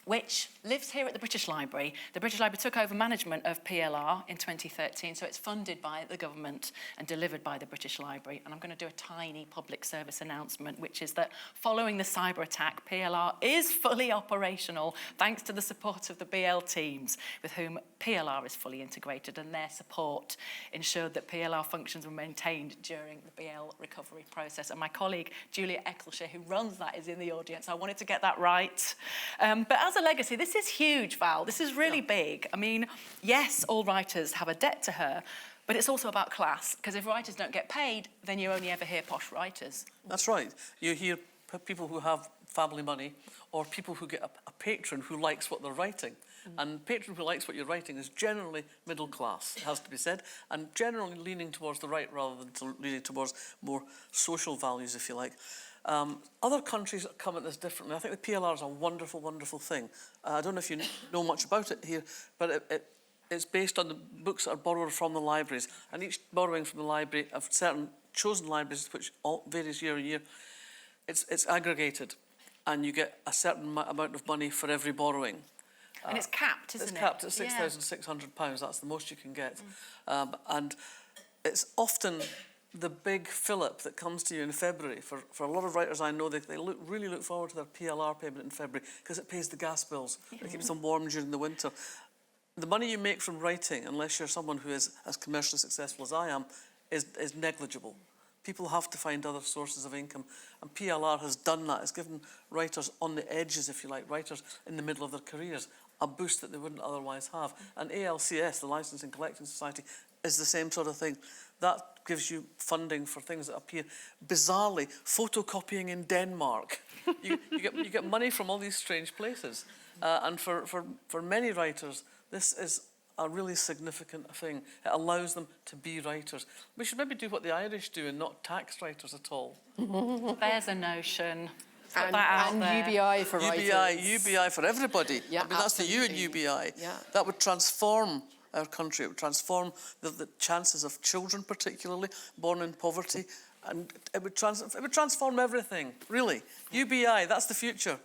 which lives here at the British Library. The British Library took over management of PLR in 2013, so it's funded by the government and delivered by the British Library. And I'm going to do a tiny public service announcement, which is that following the cyber attack, PLR is fully operational thanks to the support of the BL teams, with whom PLR is fully integrated, and their support ensured that PLR functions were maintained during the BL recovery process. And my colleague, Julia Eccleshare, who runs that, is in the audience. I wanted to get that right. But as a legacy, this is huge, Val. This is really big. I mean, yes, all writers have a debt to her, but it's also about class, because if writers don't get paid, then you only ever hear posh writers. That's right. You hear people who have family money, or people who get a patron who likes what they're writing. And a patron who likes what you're writing is generally middle class, it has to be said, and generally leaning towards the right rather than leaning towards more social values, if you like. Other countries come at this differently. I think the PLR is a wonderful, wonderful thing. I don't know if you know much about it here, but it's based on the books that are borrowed from the libraries, and each borrowing from the library of certain chosen libraries, which varies year on year, it's aggregated, and you get a certain amount of money for every borrowing. And it's capped, isn't it? It's capped at Yeah. £6,600. That's the most you can get. And it's often the big fillip that comes to you in February. For a lot of writers I know, they really look forward to their PLR payment in February because it pays the gas bills. It keeps them warm during the winter. The money you make from writing, unless you're someone who is as commercially successful as I am, is negligible. People have to find other sources of income, and PLR has done that. It's given writers on the edges, if you like, writers in the middle of their careers, a boost that they wouldn't otherwise have. And ALCS, the Licensing Collecting Society, is the same sort of thing. That gives you funding for things that appear bizarrely, photocopying in Denmark. You get money from all these strange places. And for many writers, this is a really significant thing. It allows them to be writers. We should maybe do what the Irish do and not tax writers at all. There's a notion. Put And, that out and there. UBI for writers. UBI for everybody. Yeah, I mean, that's the U in absolutely. UBI. Yeah. That would transform our country. It would transform the chances of children, particularly, born in poverty. And it would transform everything, really. UBI, that's the future.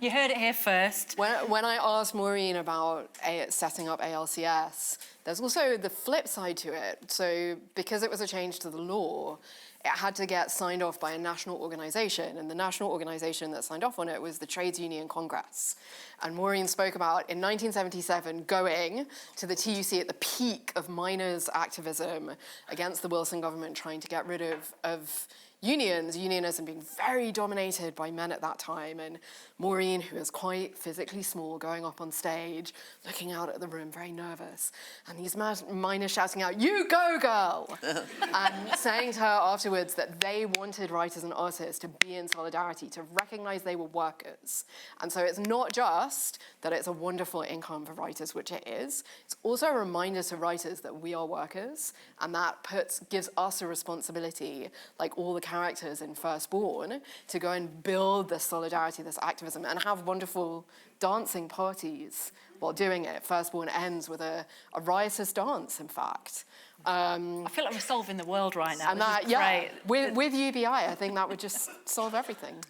You heard it here first. When I asked Maureen about setting up ALCS, there's also the flip side to it. So because it was a change to the law, it had to get signed off by a national organisation, and the national organisation that signed off on it was the Trades Union Congress. And Maureen spoke about, in 1977, going to the TUC at the peak of miners' activism against the Wilson government, trying to get rid of unionism being very dominated by men at that time, and Maureen, who is quite physically small, going up on stage, looking out at the room, very nervous, and these miners shouting out, "You go, girl!" and saying to her afterwards that they wanted writers and artists to be in solidarity, to recognise they were workers. And so it's not just that it's a wonderful income for writers, which it is, it's also a reminder to writers that we are workers, and that gives us a responsibility, like all the characters in Firstborn, to go and build this solidarity, this activism, and have wonderful dancing parties while doing it. Firstborn ends with a riotous dance, in fact. I feel like we're solving the world right now. And This that, is yeah, great. with UBI, I think that would just solve everything.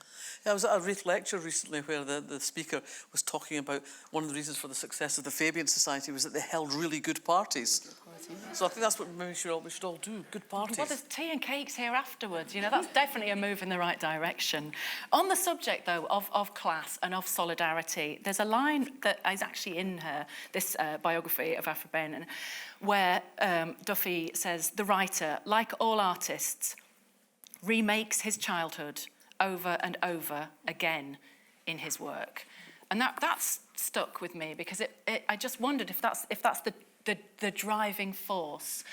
Yeah, I was at a Wreath lecture recently where the speaker was talking about one of the reasons for the success of the Fabian Society was that they held really good parties. So I think that's what maybe we should all do, good parties. Well, there's tea and cakes here afterwards. You know, that's definitely a move in the right direction. On the subject, though, of class and of solidarity, there's a line that is actually in this biography of Aphra Behn, where Duffy says, the writer, like all artists, remakes his childhood over and over again in his work. And that's stuck with me because I just wondered if that's the driving force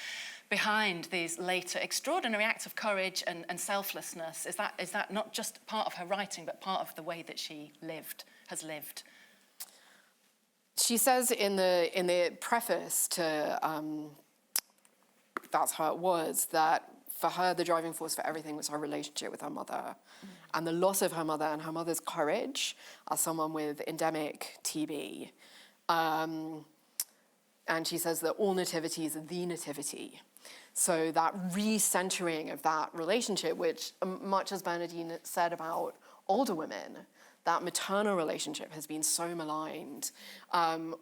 behind these later extraordinary acts of courage and selflessness. Is that not just part of her writing, but part of the way that she has lived? She says in the preface to That's How It Was, that for her, the driving force for everything was her relationship with her mother and the loss of her mother and her mother's courage as someone with endemic TB. And she says that all nativities are the nativity. So that recentering of that relationship, which much as Bernadine said about older women, that maternal relationship has been so maligned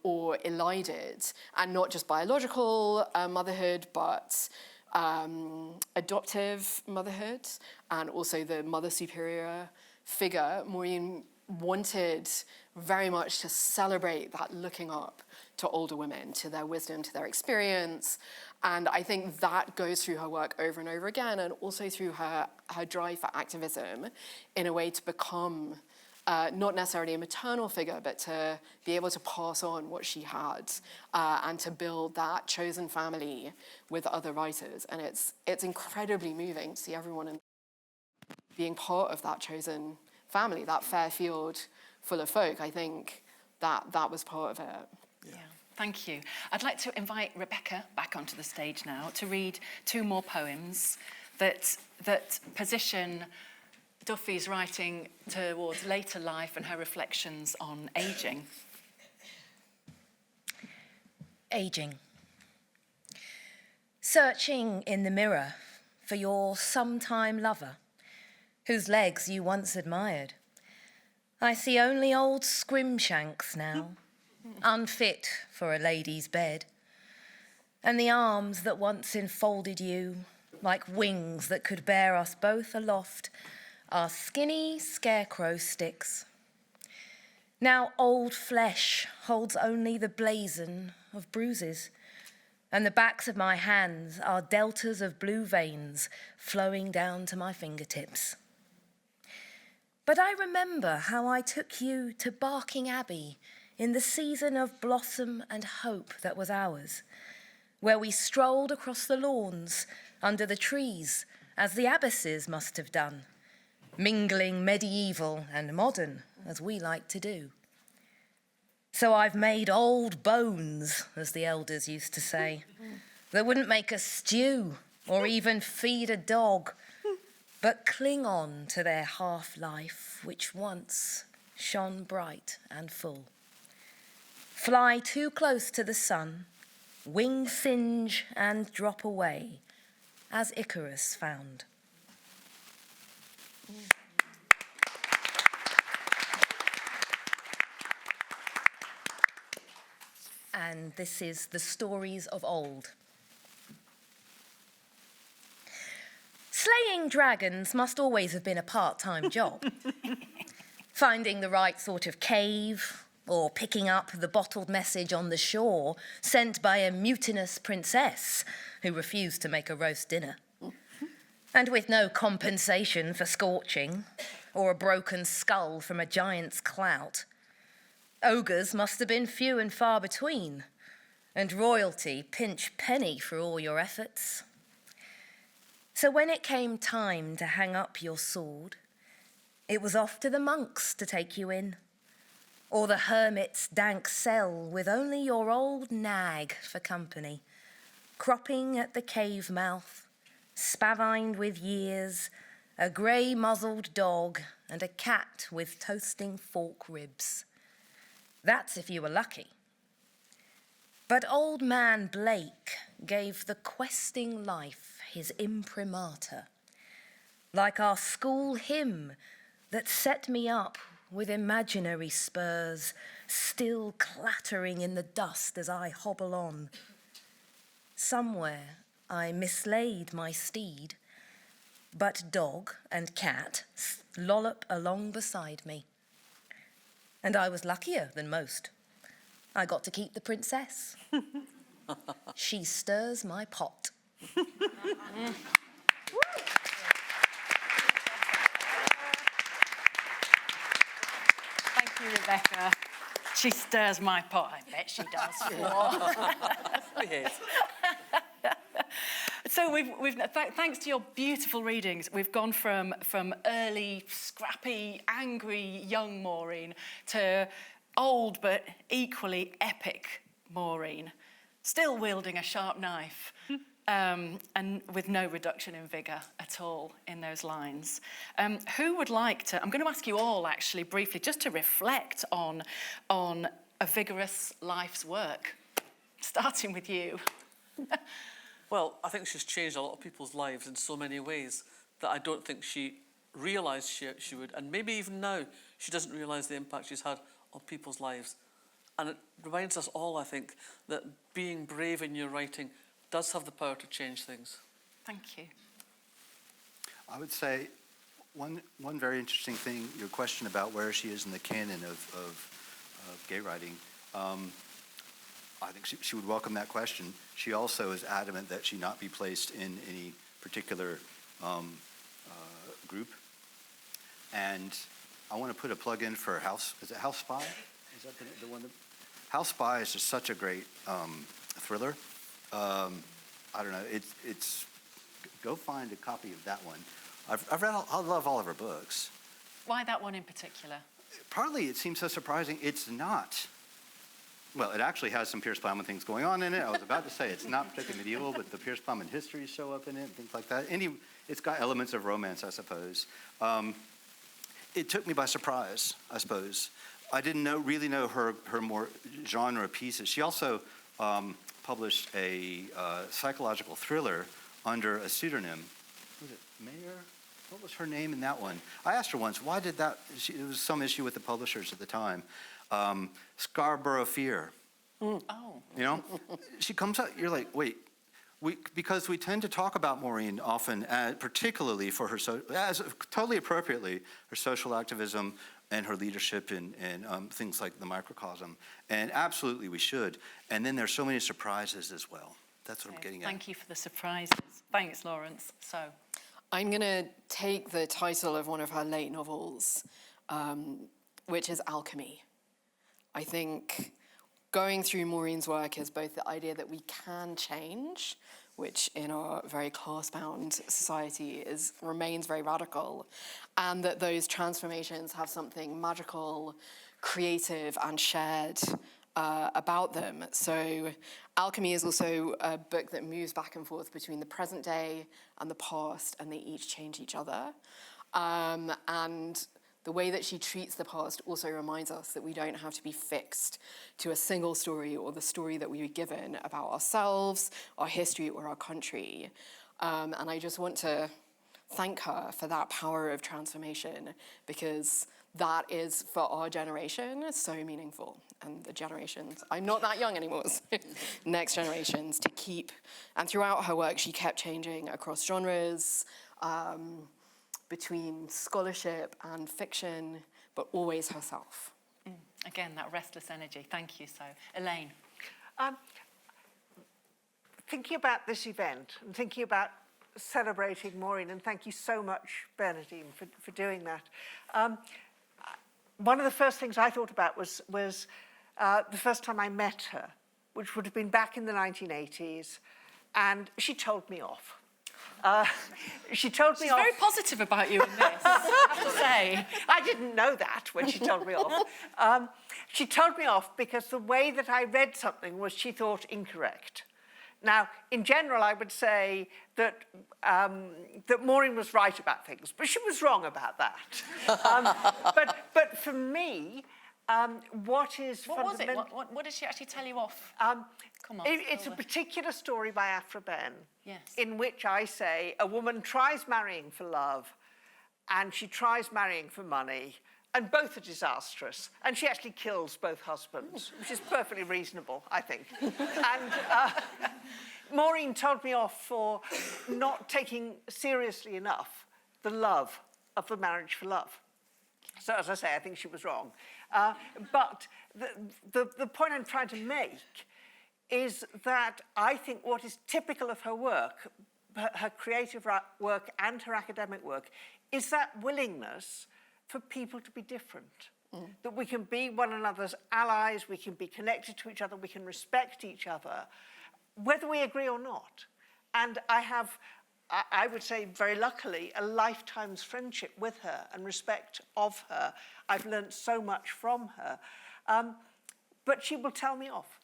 or elided, and not just biological motherhood, but adoptive motherhood, and also the mother superior figure. Maureen wanted very much to celebrate that looking up to older women, to their wisdom, to their experience. And I think that goes through her work over and over again, and also through her drive for activism in a way to become not necessarily a maternal figure, but to be able to pass on what she had and to build that chosen family with other writers. And it's incredibly moving to see everyone being part of that chosen family, that fair field full of folk. I think that was part of it. Yeah, thank you. I'd like to invite Rebecca back onto the stage now to read two more poems that position Duffy's writing towards later life and her reflections on ageing. Ageing. Searching in the mirror for your sometime lover, whose legs you once admired. I see only old scrimshanks now, unfit for a lady's bed. And the arms that once enfolded you, like wings that could bear us both aloft, are skinny scarecrow sticks. Now old flesh holds only the blazon of bruises, and the backs of my hands are deltas of blue veins flowing down to my fingertips. But I remember how I took you to Barking Abbey in the season of blossom and hope that was ours, where we strolled across the lawns under the trees, as the abbesses must have done, mingling medieval and modern, as we like to do. So I've made old bones, as the elders used to say, that wouldn't make a stew or even feed a dog, but cling on to their half-life, which once shone bright and full. Fly too close to the sun, wings singe and drop away, as Icarus found. And this is the stories of old. Slaying dragons must always have been a part-time job. Finding the right sort of cave, or picking up the bottled message on the shore sent by a mutinous princess who refused to make a roast dinner. And with no compensation for scorching, or a broken skull from a giant's clout. Ogres must have been few and far between, and royalty pinch penny for all your efforts. So when it came time to hang up your sword, it was off to the monks to take you in, or the hermit's dank cell with only your old nag for company, cropping at the cave mouth, spavined with years, a grey-muzzled dog, and a cat with toasting fork ribs. That's if you were lucky. But old man Blake gave the questing life his imprimatur, like our school hymn that set me up with imaginary spurs, still clattering in the dust as I hobble on. Somewhere I mislaid my steed, but dog and cat lollop along beside me. And I was luckier than most. I got to keep the princess. She stirs my pot. Thank you, Rebecca. She stirs my pot. I bet she does. Yes. So thanks to your beautiful readings, we've gone from early, scrappy, angry young Maureen to old but equally epic Maureen, still wielding a sharp knife, and with no reduction in vigour at all in those lines. Who would like to? I'm going to ask you all actually briefly just to reflect on a vigorous life's work, starting with you. Well, I think she's changed a lot of people's lives in so many ways that I don't think she realised she would. And maybe even now, she doesn't realise the impact she's had on people's lives. And it reminds us all, I think, that being brave in your writing does have the power to change things. Thank you. I would say one very interesting thing, your question about where she is in the canon of gay writing, I think she would welcome that question. She also is adamant that she not be placed in any particular group. And I want to put a plug in for is it House Spy? Is that the one? House Spy is just such a great thriller. I don't know. It's go find a copy of that one. I've read. I love all of her books. Why that one in particular? Partly, it seems so surprising. It's not. Well, it actually has some Pierce Plowman things going on in it. I was about to say it's not particularly medieval, but the Pierce Plowman histories show up in it, things like that. It's got elements of romance, I suppose. It took me by surprise, I suppose. I didn't really know her more genre pieces. She also published a psychological thriller under a pseudonym. Was it Mayer? What was her name in that one? I asked her once, why did that? It was some issue with the publishers at the time. Scarborough Fear. Oh. You know, she comes out, you're like, wait, because we tend to talk about Maureen often, particularly for her, totally appropriately, her social activism and her leadership in things like the microcosm. And absolutely we should. And then there's so many surprises as well. That's what I'm getting at. Thank you for the surprises. Thanks, Lawrence. So, I'm going to take the title of one of her late novels, which is Alchemy. I think going through Maureen's work is both the idea that we can change, which in our very class-bound society remains very radical, and that those transformations have something magical, creative, and shared about them. So Alchemy is also a book that moves back and forth between the present day and the past, and they each change each other. And the way that she treats the past also reminds us that we don't have to be fixed to a single story or the story that we were given about ourselves, our history, or our country. And I just want to thank her for that power of transformation, because that is, for our generation, so meaningful. And the generations, I'm not that young anymore, so next generations to keep. And throughout her work, she kept changing across genres, between scholarship and fiction, but always herself. Again, that restless energy. Thank you. So, Elaine. Thinking about this event and thinking about celebrating Maureen, and thank you so much, Bernadine, for doing that. One of the first things I thought about was the first time I met her, which would have been back in the 1980s, and she told me off. She told me off. She's very positive about you in this, I have to say. I didn't know that when she told me off. She told me off because the way that I read something was, she thought, incorrect. Now, in general, I would say that that Maureen was right about things, but she was wrong about that. But for me, what is fundamental... What was it? What did she actually tell you off? Come on. It's a particular story by Aphra Behn, yes, in which I say a woman tries marrying for love and she tries marrying for money, and both are disastrous. And she actually kills both husbands, which is perfectly reasonable, I think. And Maureen told me off for not taking seriously enough the love of the marriage for love. So, as I say, I think she was wrong. But the point I'm trying to make is that I think what is typical of her work, her creative work and her academic work, is that willingness for people to be different. That we can be one another's allies, we can be connected to each other, we can respect each other, whether we agree or not. And I have, I would say very luckily, a lifetime's friendship with her and respect of her. I've learned so much from her. But she will tell me off.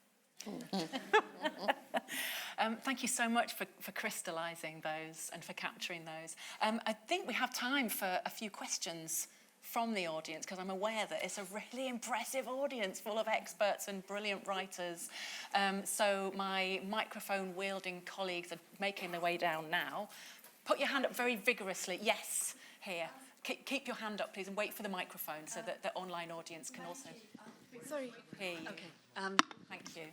Thank you so much for crystallising those and for capturing those. I think we have time for a few questions from the audience, because I'm aware that it's a really impressive audience full of experts and brilliant writers. So my microphone-wielding colleagues are making their way down now. Put your hand up very vigorously. Yes, here. Keep your hand up, please, and wait for the microphone so that the online audience can also hear you. Okay. Thank you.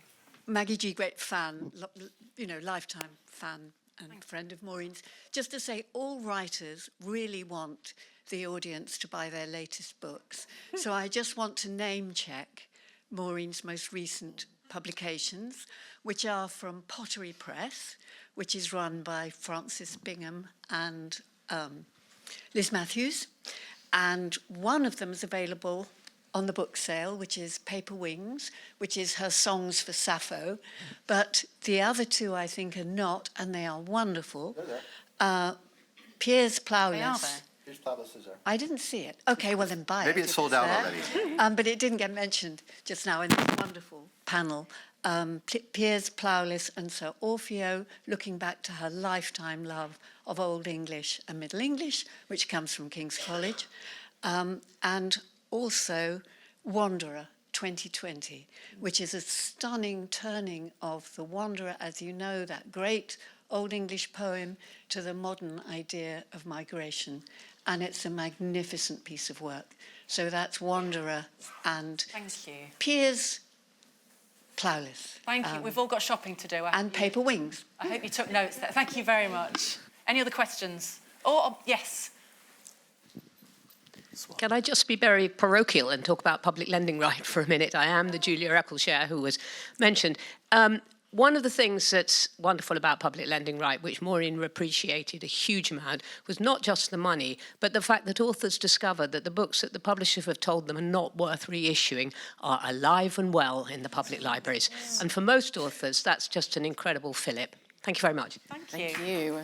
Maggie G, great fan, lifetime fan and friend of Maureen's. Just to say, all writers really want the audience to buy their latest books. So I just want to name check Maureen's most recent publications, which are from Pottery Press, which is run by Frances Bingham and Liz Matthews. And one of them is available on the book sale, which is Paper Wings, which is her songs for Sappho. But the other two, I think, are not, and they are wonderful. Piers Plowless. They are there. Piers Plowless is there. I didn't see it. Okay, well then buy it. Maybe it's sold out already. But it didn't get mentioned just now in this wonderful panel. Piers Plowless and Sir Orfeo, looking back to her lifetime love of Old English and Middle English, which comes from King's College. And also Wanderer 2020, which is a stunning turning of the Wanderer, as you know, that great Old English poem, to the modern idea of migration. And it's a magnificent piece of work. So that's Wanderer and Thank you. Piers Plowless. Thank you. We've all got shopping to do. And Paper Wings. I hope you took notes there. Thank you very much. Any other questions? Oh, yes. Can I just be very parochial and talk about public lending right for a minute? I am the Julia Eccleshare who was mentioned. One of the things that's wonderful about public lending right, which Maureen appreciated a huge amount, was not just the money, but the fact that authors discovered that the books that the publishers have told them are not worth reissuing are alive and well in the public libraries. And for most authors, that's just an incredible fillip. Thank you very much. Thank you.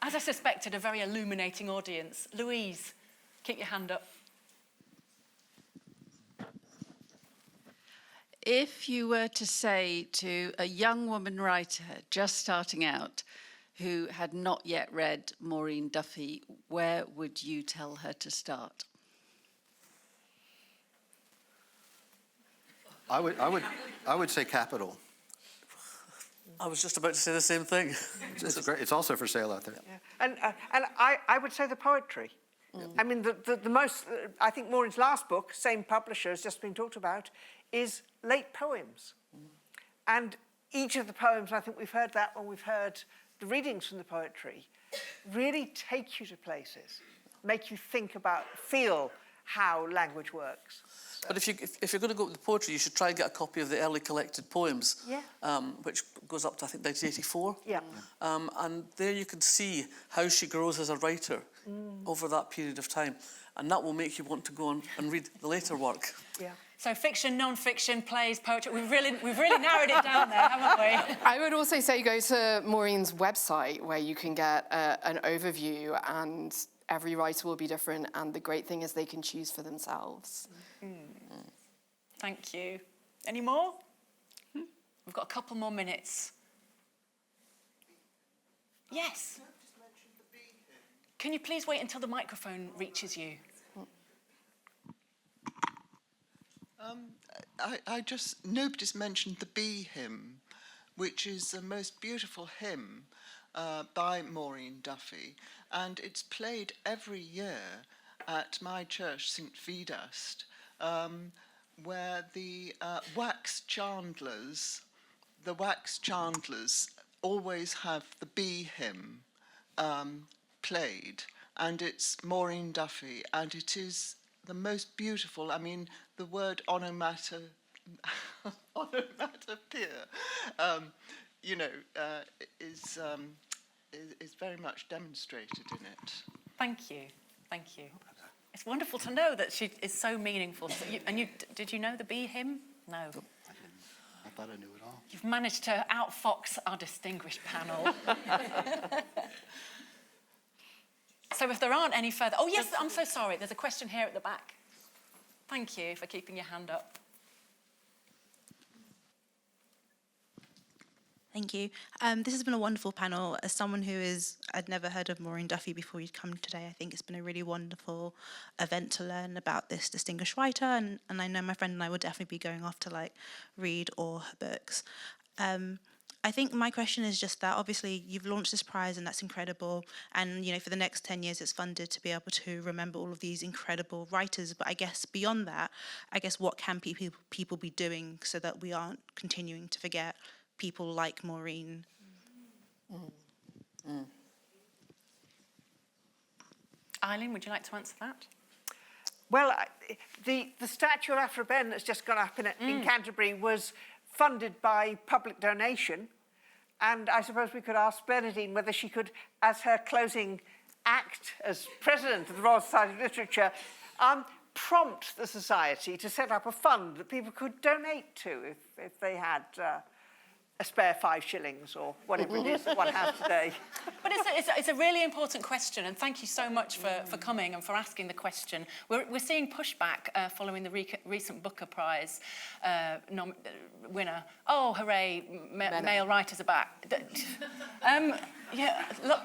As I suspected, a very illuminating audience. Louise, keep your hand up. If you were to say to a young woman writer just starting out who had not yet read Maureen Duffy, where would you tell her to start? I would say Capital. I was just about to say the same thing. It's great. It's also for sale out there. Yeah. And I would say the poetry. I mean, the most, I think Maureen's last book, same publisher has just been talked about, is late poems. And each of the poems, I think we've heard that when we've heard the readings from the poetry, really take you to places, make you think about, feel how language works. But if you're going to go with the poetry, you should try and get a copy of the early collected poems, which goes up to, I think, 1984. Yeah. And there you can see how she grows as a writer over that period of time. And that will make you want to go on and read the later work. Yeah. So fiction, non-fiction, plays, poetry. We've really narrowed it down there, haven't we? I would also say go to Maureen's website where you can get an overview, and every writer will be different, and the great thing is they can choose for themselves. Thank you. Any more? We've got a couple more minutes. Yes. Can you please wait until the microphone reaches you? Nobody's mentioned the Bee Hymn, which is the most beautiful hymn by Maureen Duffy, and it's played every year at my church, St. Vedast, where the wax chandlers always have the Bee Hymn played, and it's Maureen Duffy, and it is the most beautiful. I mean, the word onomatopoeia, is very much demonstrated in it. Thank you. Thank you. It's wonderful to know that she is so meaningful. So did you know the Bee Hymn? No. I didn't. I thought I knew it all. You've managed to outfox our distinguished panel. So if there aren't any further... Oh, yes, I'm so sorry. There's a question here at the back. Thank you for keeping your hand up. Thank you. This has been a wonderful panel. As someone I'd never heard of Maureen Duffy before you'd come today, I think it's been a really wonderful event to learn about this distinguished writer, and I know my friend and I will definitely be going off to read all her books. I think my question is just that obviously you've launched this prize and that's incredible, and for the next 10 years it's funded to be able to remember all of these incredible writers, but I guess beyond that, what can people be doing so that we aren't continuing to forget people like Maureen? Eileen, would you like to answer that? Well, the statue of Aphra Behn that's just gone up in Canterbury was funded by public donation, and I suppose we could ask Bernadine whether she could, as her closing act as president of the Royal Society of Literature, prompt the Society to set up a fund that people could donate to if they had a spare 5 shillings or whatever it is that one has today. But it's a really important question, and thank you so much for coming and for asking the question. We're seeing pushback following the recent Booker Prize winner. Oh, hooray, male writers are back. Yeah, look,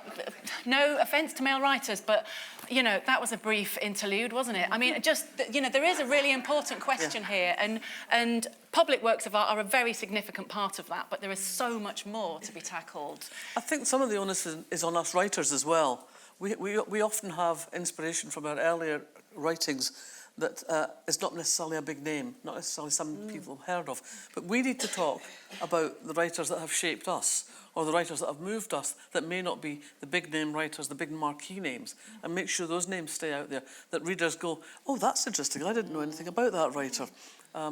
no offence to male writers, but, you know, that was a brief interlude, wasn't it? I mean, just, you know, there is a really important question here, and public works of art are a very significant part of that, but there is so much more to be tackled. I think some of the onus is on us writers as well. We often have inspiration from our earlier writings that is not necessarily a big name, not necessarily some people have heard of, but we need to talk about the writers that have shaped us, or the writers that have moved us, that may not be the big name writers, the big marquee names, and make sure those names stay out there, that readers go, oh, that's interesting, I didn't know anything about that writer.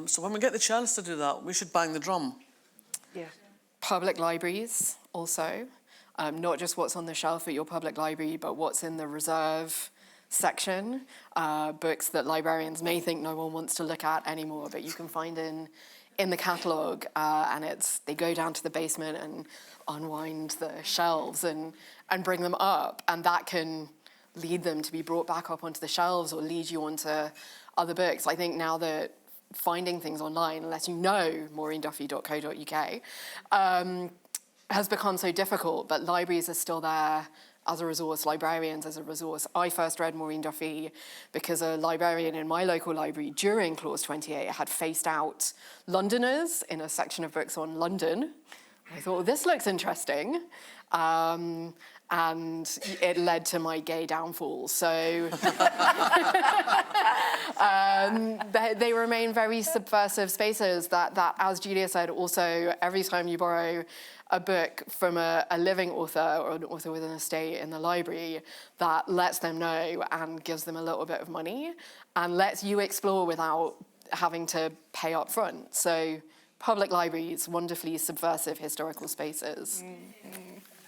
So when we get the chance to do that, we should bang the drum. Yeah. Public libraries also, not just what's on the shelf at your public library, but what's in the reserve section, books that librarians may think no one wants to look at anymore, but you can find in the catalogue, and they go down to the basement and unwind the shelves and bring them up, and that can lead them to be brought back up onto the shelves or lead you onto other books. I think now that finding things online, unless you know maureenduffy.co.uk, has become so difficult, but libraries are still there as a resource, librarians as a resource. I first read Maureen Duffy because a librarian in my local library during Clause 28 had faced out Londoners in a section of books on London. I thought, well, this looks interesting. And it led to my gay downfall. So they remain very subversive spaces that, as Julia said, also every time you borrow a book from a living author or an author with an estate in the library, that lets them know and gives them a little bit of money and lets you explore without having to pay up front. So public libraries, wonderfully subversive historical spaces.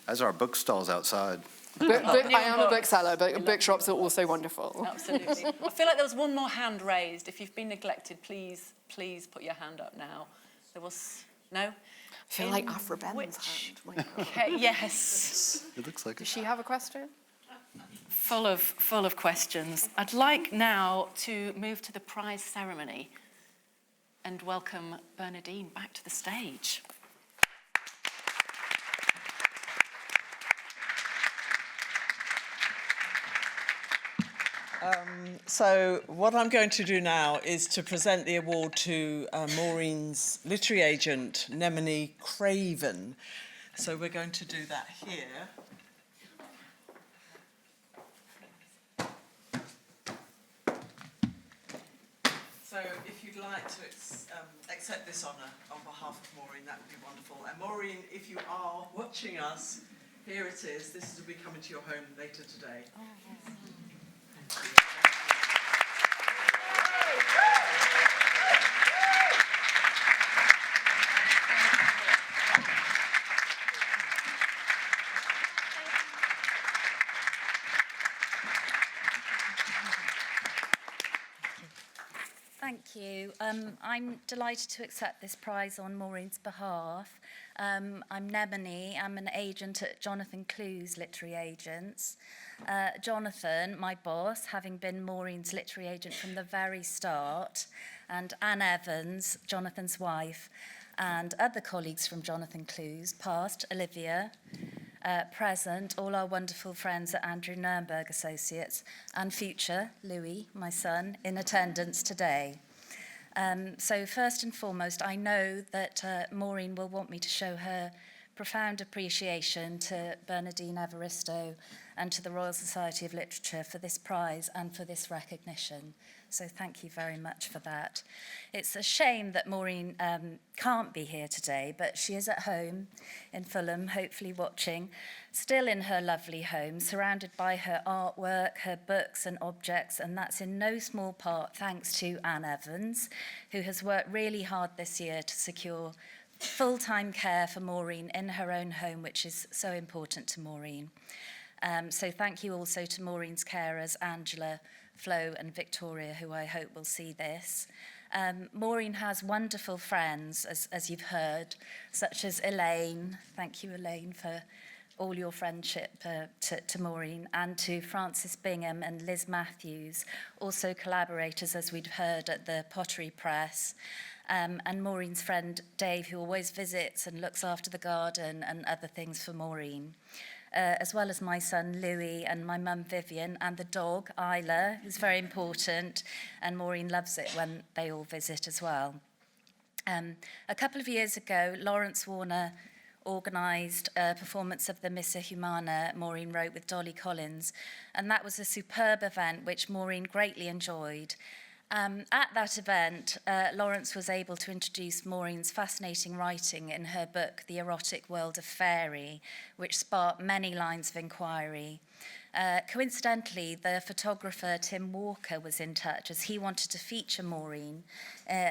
As are bookstalls outside. I am a bookseller, but bookshops are also wonderful. Absolutely. I feel like there was one more hand raised. If you've been neglected, please put your hand up now. There was, no? I feel like Aphra Behn's hand. Okay, yes. It looks like it. Does she have a question? Full of questions. I'd like now to move to the prize ceremony and welcome Bernadine back to the stage. So what I'm going to do now is to present the award to Maureen's literary agent, Nemini Craven. So we're going to do that here. So if you'd like to accept this honour on behalf of Maureen, that would be wonderful. And Maureen, if you are watching us, here it is. This will be coming to your home later today. Oh, yes. Thank you. I'm delighted to accept this prize on Maureen's behalf. I'm Nemini. I'm an agent at Jonathan Clue's Literary Agents. Jonathan, my boss, having been Maureen's literary agent from the very start, and Anne Evans, Jonathan's wife, and other colleagues from Jonathan Clue's, past, Olivia, present, all our wonderful friends at Andrew Nurnberg Associates, and future, Louis, my son, in attendance today. So first and foremost, I know that Maureen will want me to show her profound appreciation to Bernadine Evaristo and to the Royal Society of Literature for this prize and for this recognition. So thank you very much for that. It's a shame that Maureen can't be here today, but she is at home in Fulham, hopefully watching, still in her lovely home, surrounded by her artwork, her books and objects, and that's in no small part thanks to Anne Evans, who has worked really hard this year to secure full-time care for Maureen in her own home, which is so important to Maureen. So thank you also to Maureen's carers, Angela, Flo and Victoria, who I hope will see this. Maureen has wonderful friends, as you've heard, such as Elaine. Thank you, Elaine, for all your friendship to Maureen, and to Frances Bingham and Liz Matthews, also collaborators, as we'd heard, at the Pottery Press. And Maureen's friend Dave, who always visits and looks after the garden and other things for Maureen. as well as my son Louis and my mum Vivian and the dog Isla, who's very important, and Maureen loves it when they all visit as well. A couple of years ago, Lawrence Warner organised a performance of the Missa Humana Maureen wrote with Dolly Collins, and that was a superb event which Maureen greatly enjoyed. At that event, Lawrence was able to introduce Maureen's fascinating writing in her book, The Erotic World of Fairy, which sparked many lines of inquiry. Coincidentally, the photographer Tim Walker was in touch as he wanted to feature Maureen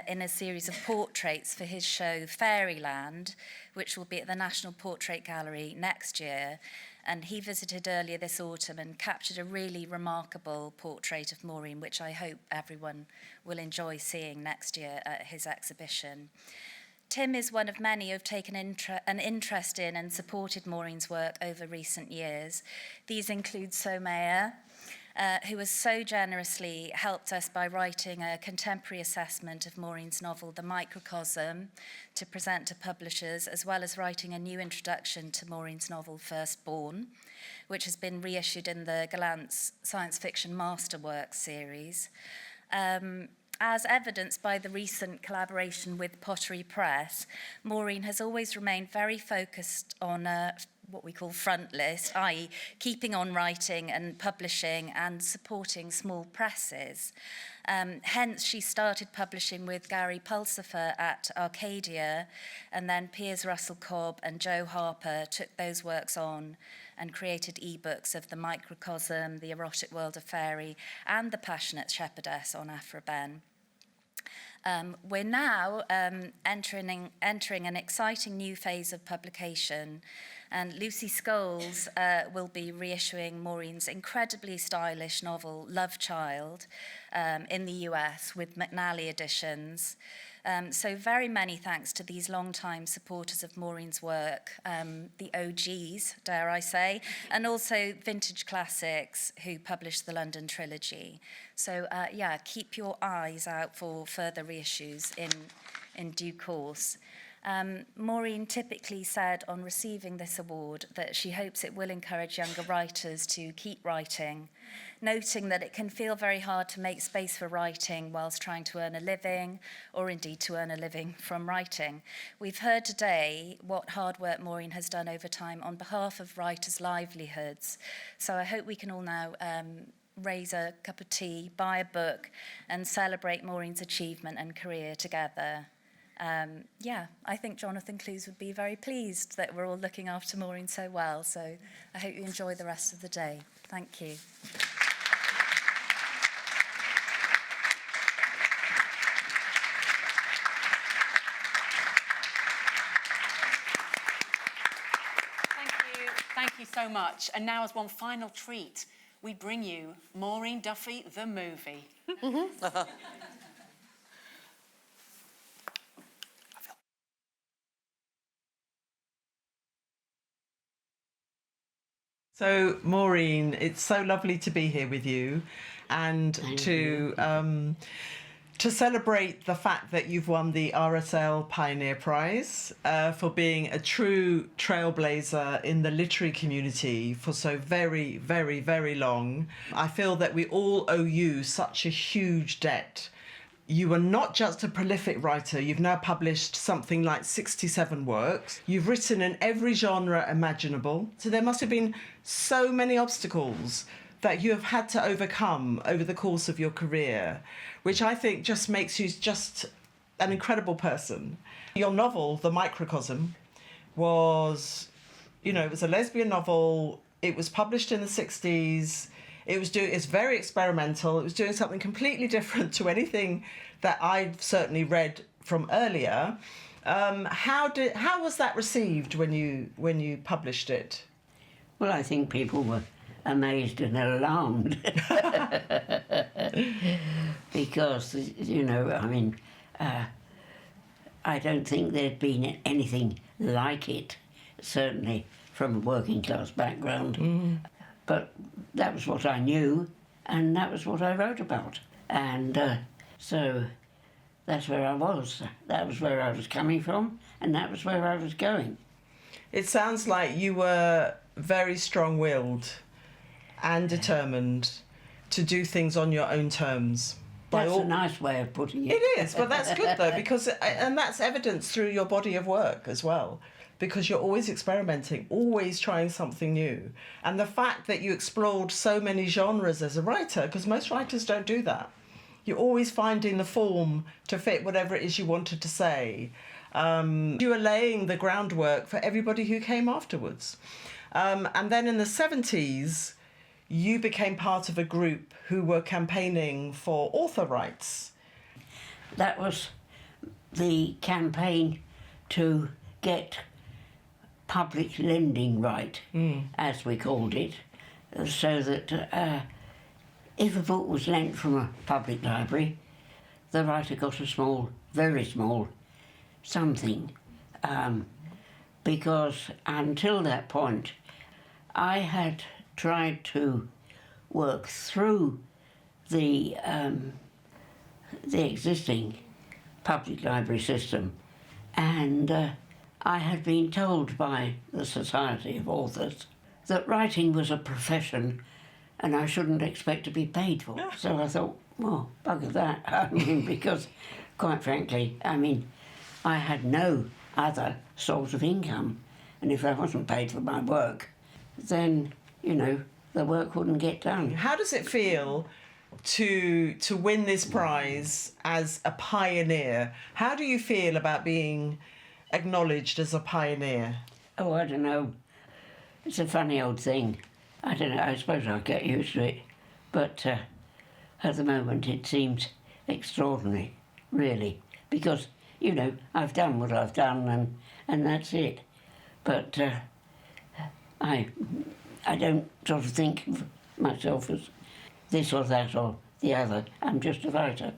in a series of portraits for his show Fairyland, which will be at the National Portrait Gallery next year. And he visited earlier this autumn and captured a really remarkable portrait of Maureen, which I hope everyone will enjoy seeing next year at his exhibition. Tim is one of many who have taken an interest in and supported Maureen's work over recent years. These include Somaya, who has so generously helped us by writing a contemporary assessment of Maureen's novel, The Microcosm, to present to publishers, as well as writing a new introduction to Maureen's novel, Firstborn, which has been reissued in the Gallant's Science Fiction Masterworks series. As evidenced by the recent collaboration with Pottery Press, Maureen has always remained very focused on what we call front list, i.e. keeping on writing and publishing and supporting small presses. Hence, she started publishing with Gary Pulsifer at Arcadia, and then Piers Russell Cobb and Joe Harper took those works on and created ebooks of The Microcosm, The Erotic World of Fairy, and The Passionate Shepherdess on Aphra Behn. We're now entering an exciting new phase of publication, and Lucy Scholes will be reissuing Maureen's incredibly stylish novel Love Child in the US with McNally editions. So very many thanks to these long-time supporters of Maureen's work, the OGs, dare I say, and also Vintage Classics, who published the London trilogy. So keep your eyes out for further reissues in due course. Maureen typically said on receiving this award that she hopes it will encourage younger writers to keep writing, noting that it can feel very hard to make space for writing whilst trying to earn a living, or indeed to earn a living from writing. We've heard today what hard work Maureen has done over time on behalf of writers' livelihoods. So I hope we can all now raise a cup of tea, buy a book, and celebrate Maureen's achievement and career together. I think Jonathan Clues would be very pleased that we're all looking after Maureen so well. So I hope you enjoy the rest of the day. Thank you. Thank you so much. And now, as one final treat, we bring you Maureen Duffy, the movie. So, Maureen, it's so lovely to be here with you and to celebrate the fact that you've won the RSL Pioneer Prize for being a true trailblazer in the literary community for so very, very, very long. I feel that we all owe you such a huge debt. You are not just a prolific writer, you've now published something like 67 works. You've written in every genre imaginable. So there must have been so many obstacles that you have had to overcome over the course of your career, which I think just makes you just an incredible person. Your novel, The Microcosm, was, it was a lesbian novel. It was published in the 60s. It's very experimental. It was doing something completely different to anything that I've certainly read from earlier. How was that received when you published it? Well, I think people were amazed and alarmed because I don't think there'd been anything like it, certainly from a working class background. But that was what I knew, and that was what I wrote about. And so that's where I was. That was where I was coming from, and that was where I was going. It sounds like you were very strong-willed and determined to do things on your own terms. That's a nice way of putting it. It is, but that's good though, because and that's evidenced through your body of work as well, because you're always experimenting, always trying something new. And the fact that you explored so many genres as a writer, because most writers don't do that. You're always finding the form to fit whatever it is you wanted to say. You were laying the groundwork for everybody who came afterwards. And then in the 70s, you became part of a group who were campaigning for author rights. That was the campaign to get public lending right, as we called it, so that if a book was lent from a public library, the writer got a small, very small something, because until that point I had tried to work through the existing public library system, and I had been told by the Society of Authors that writing was a profession and I shouldn't expect to be paid for it. So I thought, well, bugger that. I mean, because quite frankly, I had no other source of income, and if I wasn't paid for my work, then, the work wouldn't get done. How does it feel to win this prize as a pioneer? How do you feel about being acknowledged as a pioneer? Oh, I don't know. It's a funny old thing. I don't know, I suppose I'll get used to it. But at the moment it seems extraordinary, really, because, I've done what I've done and that's it. But I don't sort of think of myself as this or that or the other. I'm just a writer.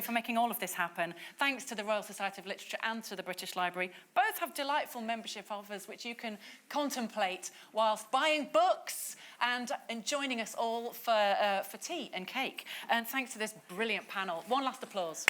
For making all of this happen. Thanks to the Royal Society of Literature and to the British Library. Both have delightful membership offers which you can contemplate whilst buying books and joining us all for tea and cake. And thanks to this brilliant panel. One last applause.